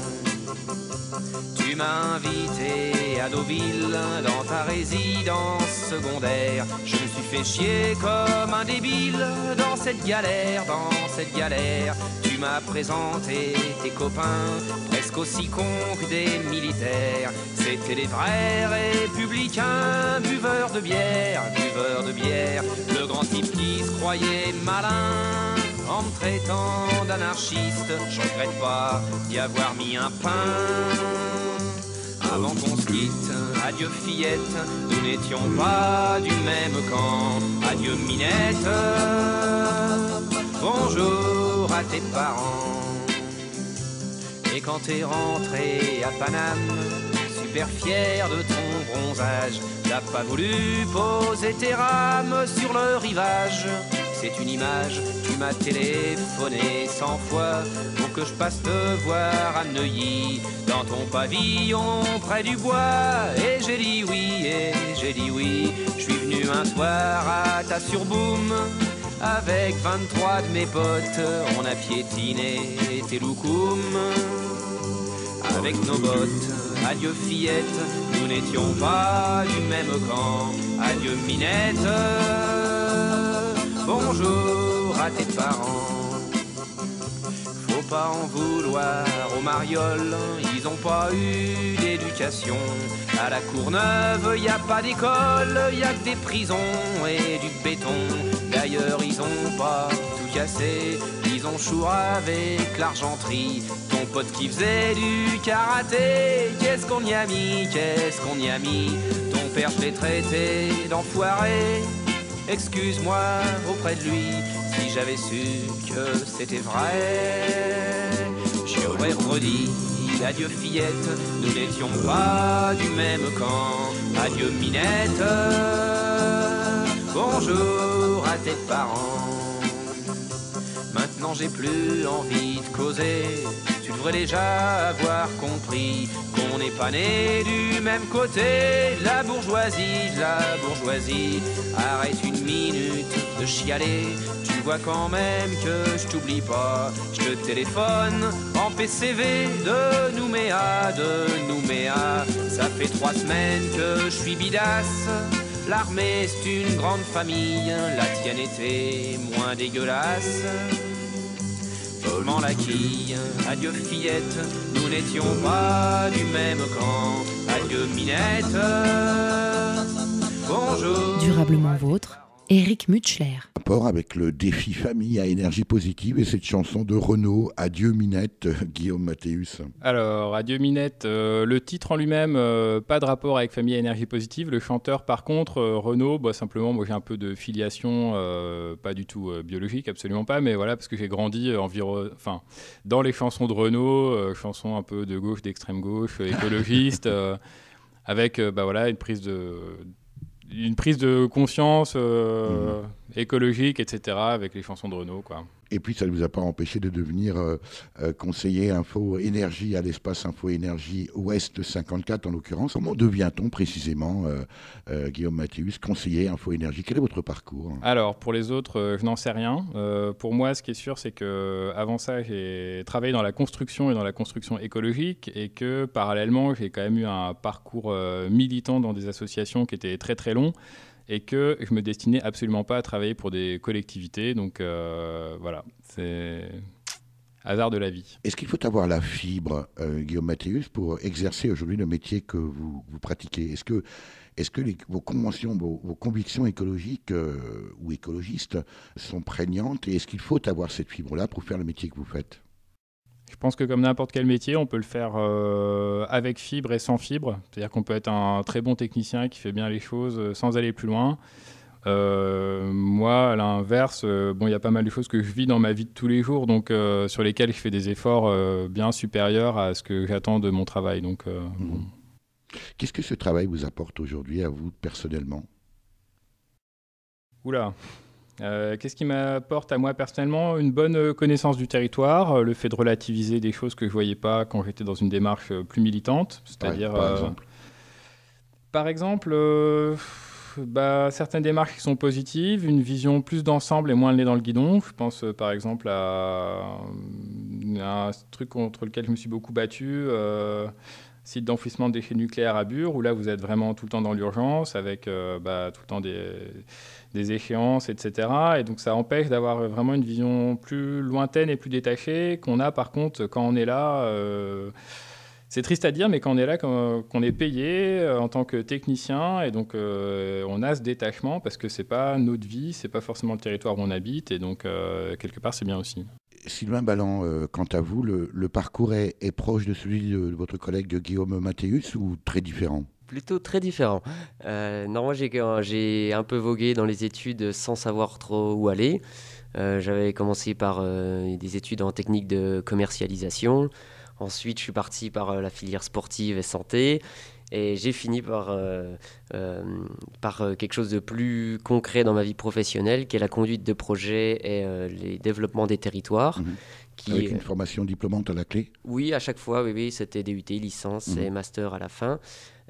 Tu m'as invité à Deauville dans ta résidence secondaire. Je me suis fait chier comme un débile dans cette galère. Tu m'as présenté tes copains, presque aussi cons que des militaires. C'était des vrais républicains, buveurs de bière. Le grand type qui se croyait malin en me traitant d'anarchiste. Je regrette pas d'y avoir mis un pain. Avant qu'on se quitte, adieu fillette, nous n'étions pas du même camp. Adieu Minette, bonjour à tes parents. Et quand t'es rentré à Paname, super fier de ton bronzage, t'as pas voulu poser tes rames sur le rivage. C'est une image, tu m'as téléphoné 100 fois pour que je passe te voir à Neuilly, dans ton pavillon près du bois. Et j'ai dit oui, je suis venu un soir à ta surboom avec 23 de mes potes. On a piétiné tes loukoums avec nos bottes. Adieu fillette, nous n'étions pas du même camp. Adieu Minette, bonjour à tes parents. Faut pas en vouloir aux marioles, ils ont pas eu d'éducation. À la Courneuve, y a pas d'école, y a que des prisons et du béton. D'ailleurs, ils ont pas tout cassé, ils ont chour avec l'argenterie. Ton pote qui faisait du karaté, qu'est-ce qu'on y a mis, qu'est-ce qu'on y a mis. Ton père, je l'ai traité d'enfoiré. Excuse-moi auprès de lui, si j'avais su que c'était vrai, j'aurais redit adieu fillette, nous n'étions pas du même camp. Adieu Minette, bonjour à tes parents. Maintenant j'ai plus envie de causer, tu devrais déjà avoir compris qu'on n'est pas né du même côté. De la bourgeoisie, arrête une minute de chialer. Tu vois quand même que je t'oublie pas, je te téléphone en PCV de Nouméa. Ça fait 3 semaines que je suis bidasse. L'armée c'est une grande famille, la tienne était moins dégueulasse. Vivement la quille, adieu fillette, nous n'étions pas du même camp. Adieu Minette, bonjour. Durablement vôtre, Éric Mutschler. Rapport avec le défi famille à énergie positive et cette chanson de Renaud, Adieu Minette, Guillaume Mathéus. Alors, Adieu Minette, le titre en lui-même, pas de rapport avec famille à énergie positive. Le chanteur, par contre, Renaud, simplement, moi j'ai un peu de filiation, pas du tout biologique, absolument pas, mais voilà, parce que j'ai grandi dans les chansons de Renaud, chansons un peu de gauche, d'extrême gauche, écologistes, avec une prise de conscience écologique, etc., avec les chansons de Renaud, quoi. Et puis, ça ne vous a pas empêché de devenir conseiller Info Énergie à l'espace Info Énergie Ouest 54, en l'occurrence. Comment devient-on précisément, Guillaume Mathéus, conseiller Info Énergie? Quel est votre parcours? Alors, pour les autres, je n'en sais rien. Pour moi, ce qui est sûr, c'est qu'avant ça, j'ai travaillé dans la construction et dans la construction écologique, et que, parallèlement, j'ai quand même eu un parcours militant dans des associations qui était très, très long, et que je me destinais absolument pas à travailler pour des collectivités. Donc voilà, c'est hasard de la vie. Est-ce qu'il faut avoir la fibre, Guillaume Mathéus, pour exercer aujourd'hui le métier que vous pratiquez? Est-ce que vos conventions, vos convictions écologiques ou écologistes sont prégnantes, et est-ce qu'il faut avoir cette fibre-là pour faire le métier que vous faites? Je pense que comme n'importe quel métier, on peut le faire avec fibre et sans fibre. C'est-à-dire qu'on peut être un très bon technicien qui fait bien les choses sans aller plus loin. Moi, à l'inverse, il y a pas mal de choses que je vis dans ma vie de tous les jours, donc sur lesquelles je fais des efforts bien supérieurs à ce que j'attends de mon travail. Donc, bon. Qu'est-ce que ce travail vous apporte aujourd'hui à vous personnellement? Oula. Qu'est-ce qui m'apporte à moi personnellement? Une bonne connaissance du territoire, le fait de relativiser des choses que je ne voyais pas quand j'étais dans une démarche plus militante. C'est-à-dire, par exemple, certaines démarches qui sont positives, une vision plus d'ensemble et moins le nez dans le guidon. Je pense par exemple à un truc contre lequel je me suis beaucoup battu, site d'enfouissement de déchets nucléaires à Bure, où là vous êtes vraiment tout le temps dans l'urgence, avec tout le temps des échéances, etc. Et donc ça empêche d'avoir vraiment une vision plus lointaine et plus détachée qu'on a par contre quand on est là. C'est triste à dire, mais quand on est là, qu'on est payé en tant que technicien, et donc on a ce détachement parce que c'est pas notre vie, c'est pas forcément le territoire où on habite, et donc quelque part c'est bien aussi. Sylvain Balland, quant à vous, le parcours est proche de celui de votre collègue Guillaume Mathéus ou très différent? Plutôt très différent. Non, moi j'ai un peu vogué dans les études sans savoir trop où aller. J'avais commencé par des études en technique de commercialisation. Ensuite, je suis parti par la filière sportive et santé. Et j'ai fini par quelque chose de plus concret dans ma vie professionnelle, qui est la conduite de projets et les développements des territoires. Avec une formation diplômante à la clé? Oui, à chaque fois, oui, c'était DUT, licence et master à la fin.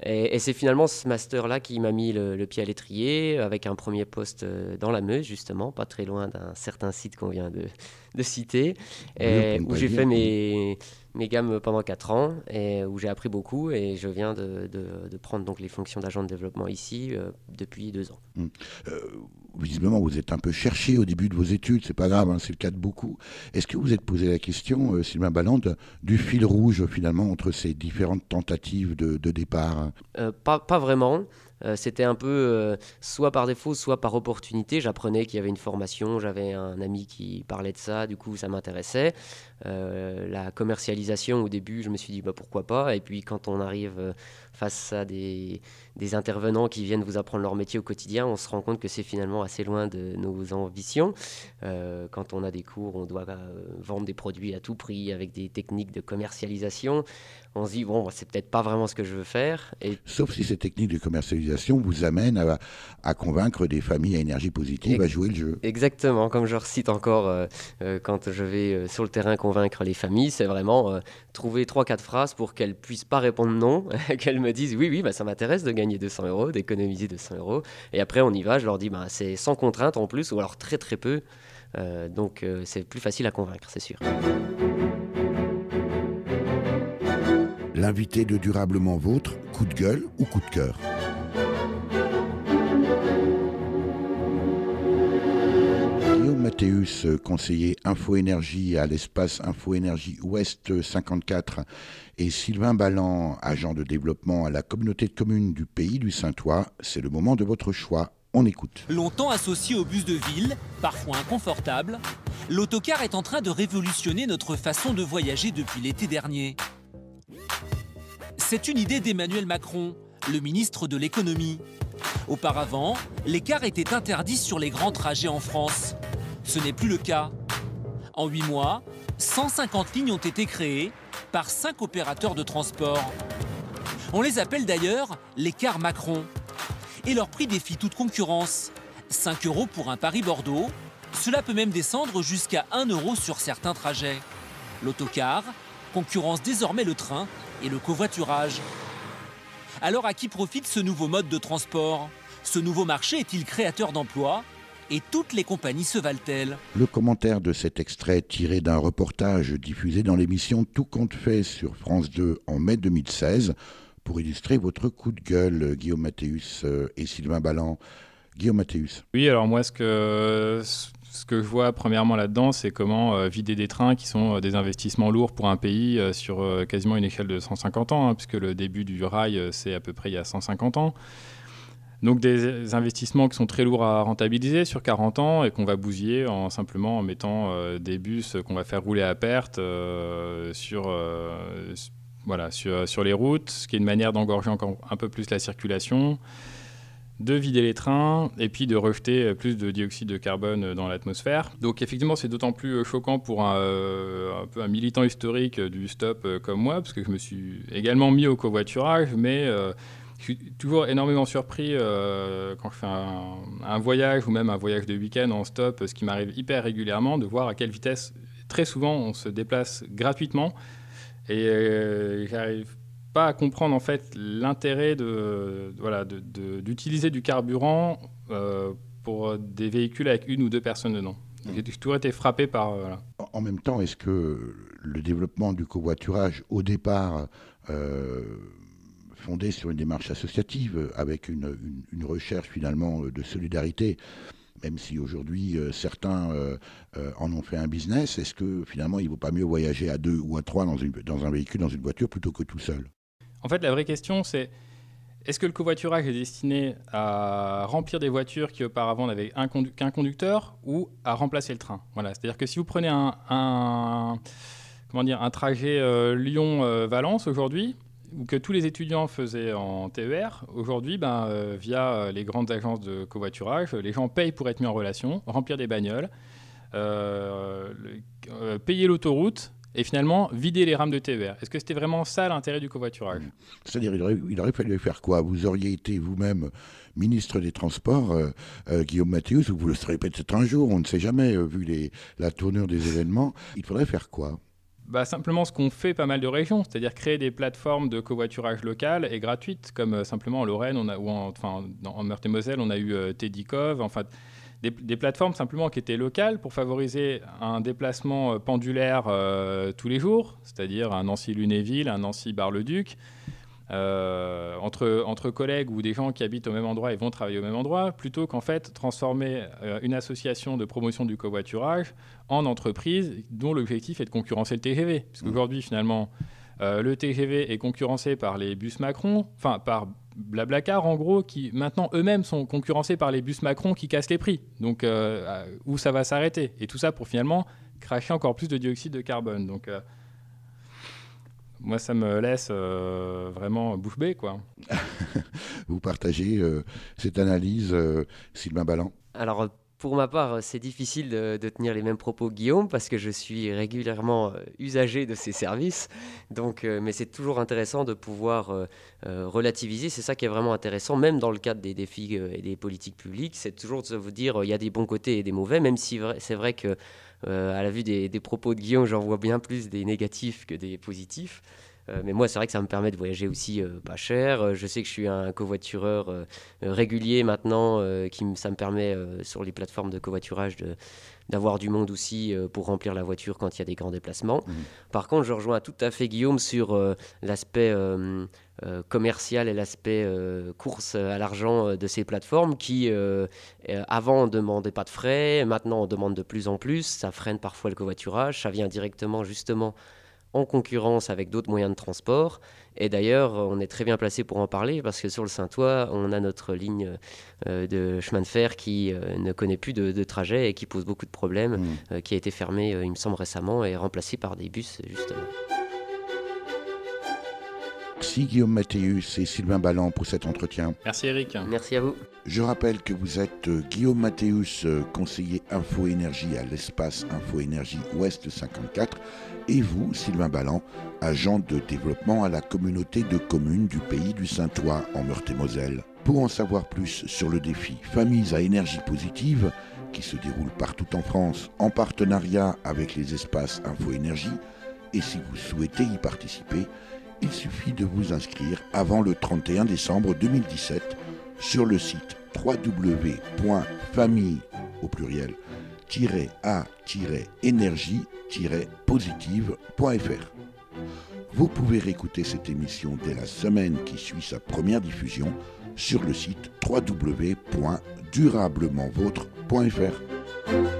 Et c'est finalement ce master-là qui m'a mis le pied à l'étrier, avec un premier poste dans la Meuse, justement, pas très loin d'un certain site qu'on vient de citer, où j'ai fait mes gammes pendant 4 ans, et où j'ai appris beaucoup, et je viens de prendre donc les fonctions d'agent de développement ici depuis 2 ans. Visiblement, vous êtes un peu cherché au début de vos études, c'est pas grave, hein, c'est le cas de beaucoup. Est-ce que vous êtes posé la question, Sylvain Balland, du fil rouge finalement entre ces différentes tentatives de départ? Pas vraiment. C'était un peu soit par défaut, soit par opportunité. J'apprenais qu'il y avait une formation, j'avais un ami qui parlait de ça, du coup ça m'intéressait. La commercialisation, au début, je me suis dit pourquoi pas. Et puis quand on arrive face à des intervenants qui viennent vous apprendre leur métier au quotidien, on se rend compte que c'est finalement assez loin de nos ambitions. Quand on a des cours, on doit vendre des produits à tout prix avec des techniques de commercialisation. On se dit, c'est peut-être pas vraiment ce que je veux faire. Sauf si ces techniques de commercialisation vous amènent à convaincre des familles à énergie positive à jouer le jeu. Exactement, comme je recite encore quand je vais sur le terrain convaincre les familles, c'est vraiment trouver 3-4 phrases pour qu'elles puissent pas répondre non, qu'elles me disent oui, ça m'intéresse de gagner 200 €, d'économiser 200 €. Et après on y va, je leur dis c'est sans contrainte en plus, ou alors très très peu. Donc c'est plus facile à convaincre, c'est sûr. L'invité de Durablement Vôtre, coup de gueule ou coup de cœur? Guillaume Mathéus, conseiller Info-Énergie à l'espace Info-Énergie Ouest 54, et Sylvain Balland, agent de développement à la communauté de communes du Pays du Saintois, c'est le moment de votre choix. On écoute. Longtemps associé au bus de ville, parfois inconfortable, l'autocar est en train de révolutionner notre façon de voyager depuis l'été dernier. C'est une idée d'Emmanuel Macron, le ministre de l'économie. Auparavant, les cars étaient interdits sur les grands trajets en France. Ce n'est plus le cas. En 8 mois, 150 lignes ont été créées par 5 opérateurs de transport. On les appelle d'ailleurs les cars Macron. Et leur prix défie toute concurrence. 5 € pour un Paris-Bordeaux, cela peut même descendre jusqu'à 1 € sur certains trajets. L'autocar concurrence désormais le train et le covoiturage. Alors à qui profite ce nouveau mode de transport? Ce nouveau marché est-il créateur d'emplois? Et toutes les compagnies se valent-elles? Le commentaire de cet extrait tiré d'un reportage diffusé dans l'émission Tout compte fait sur France 2 en mai 2016 pour illustrer votre coup de gueule, Guillaume Mathéus et Sylvain Balland. Guillaume Mathéus. Oui, alors moi, ce que je vois premièrement là-dedans, c'est comment vider des trains qui sont des investissements lourds pour un pays sur quasiment une échelle de 150 ans, puisque le début du rail, c'est à peu près il y a 150 ans. Donc des investissements qui sont très lourds à rentabiliser sur 40 ans et qu'on va bousiller simplement en mettant des bus qu'on va faire rouler à perte sur les routes, ce qui est une manière d'engorger encore un peu plus la circulation, de vider les trains et puis de rejeter plus de dioxyde de carbone dans l'atmosphère. Donc effectivement, c'est d'autant plus choquant pour un peu un militant historique du stop comme moi, parce que je me suis également mis au covoiturage, mais je suis toujours énormément surpris quand je fais un voyage ou même un voyage de week-end en stop, ce qui m'arrive hyper régulièrement, de voir à quelle vitesse très souvent on se déplace gratuitement et j'arrive pas à comprendre en fait l'intérêt d'utiliser du carburant pour des véhicules avec 1 ou 2 personnes dedans. J'ai toujours été frappé par... En même temps, est-ce que le développement du covoiturage, au départ, fondé sur une démarche associative, avec une recherche finalement de solidarité, même si aujourd'hui certains en ont fait un business, est-ce que finalement il ne vaut pas mieux voyager à 2 ou à 3 dans un véhicule, dans une voiture, plutôt que tout seul? En fait, la vraie question, c'est est-ce que le covoiturage est destiné à remplir des voitures qui auparavant n'avaient qu'un conducteur ou à remplacer le train? Voilà, c'est-à-dire que si vous prenez un trajet Lyon-Valence aujourd'hui, ou que tous les étudiants faisaient en TER, aujourd'hui, via les grandes agences de covoiturage, les gens payent pour être mis en relation, remplir des bagnoles, payer l'autoroute, et finalement vider les rames de TER. Est-ce que c'était vraiment ça l'intérêt du covoiturage? C'est-à-dire il aurait fallu faire quoi? Vous auriez été vous-même ministre des Transports, Guillaume Mathéus, ou vous le serez peut-être un jour, on ne sait jamais, vu la tournure des événements. Il faudrait faire quoi? Simplement ce qu'ont fait pas mal de régions, c'est-à-dire créer des plateformes de covoiturage local et gratuites, comme simplement en Lorraine ou en Meurthe-et-Moselle, on a eu Tedikov, des plateformes simplement qui étaient locales pour favoriser un déplacement pendulaire tous les jours, c'est-à-dire un Nancy-Lunéville, un Nancy-Bar-le-Duc, entre collègues ou des gens qui habitent au même endroit et vont travailler au même endroit, plutôt qu'en fait transformer une association de promotion du covoiturage en entreprise dont l'objectif est de concurrencer le TGV. Parce qu'aujourd'hui, finalement, le TGV est concurrencé par les bus Macron, par Blablacar, en gros, qui maintenant eux-mêmes sont concurrencés par les bus Macron qui cassent les prix. Donc, où ça va s'arrêter? Et tout ça pour finalement cracher encore plus de dioxyde de carbone. Donc, moi, ça me laisse vraiment bouche bée, quoi. Vous partagez cette analyse, Sylvain Balland? Alors, pour ma part, c'est difficile de tenir les mêmes propos que Guillaume parce que je suis régulièrement usager de ces services. Donc, mais c'est toujours intéressant de pouvoir relativiser. C'est ça qui est vraiment intéressant, même dans le cadre des défis et des politiques publiques. C'est toujours de vous dire il y a des bons côtés et des mauvais, même si c'est vrai que à la vue des propos de Guillaume, j'en vois bien plus des négatifs que des positifs. Mais moi, c'est vrai que ça me permet de voyager aussi pas cher. Je sais que je suis un covoitureur régulier maintenant, ça me permet sur les plateformes de covoiturage d'avoir du monde aussi pour remplir la voiture quand il y a des grands déplacements. Par contre, je rejoins tout à fait Guillaume sur l'aspect commercial et l'aspect course à l'argent de ces plateformes qui, avant, ne demandaient pas de frais. Maintenant, on demande de plus en plus. Ça freine parfois le covoiturage. Ça vient directement, justement, en concurrence avec d'autres moyens de transport. Et d'ailleurs, on est très bien placé pour en parler parce que sur le Saintois, on a notre ligne de chemin de fer qui ne connaît plus de trajet et qui pose beaucoup de problèmes, qui a été fermée, il me semble, récemment et remplacée par des bus, justement. Merci Guillaume Mathéus et Sylvain Balland pour cet entretien. Merci Eric. Merci à vous. Je rappelle que vous êtes Guillaume Mathéus, conseiller Info-Énergie à l'espace Info-Énergie Ouest 54, et vous, Sylvain Balland, agent de développement à la communauté de communes du Pays du Saintois en Meurthe-et-Moselle. Pour en savoir plus sur le défi Familles à énergie positive, qui se déroule partout en France en partenariat avec les espaces Info-Énergie, et si vous souhaitez y participer, il suffit de vous inscrire avant le 31 décembre 2017 sur le site www.famille au pluriel -a-énergie-positive.fr. Vous pouvez réécouter cette émission dès la semaine qui suit sa première diffusion sur le site www.durablementvôtre.fr.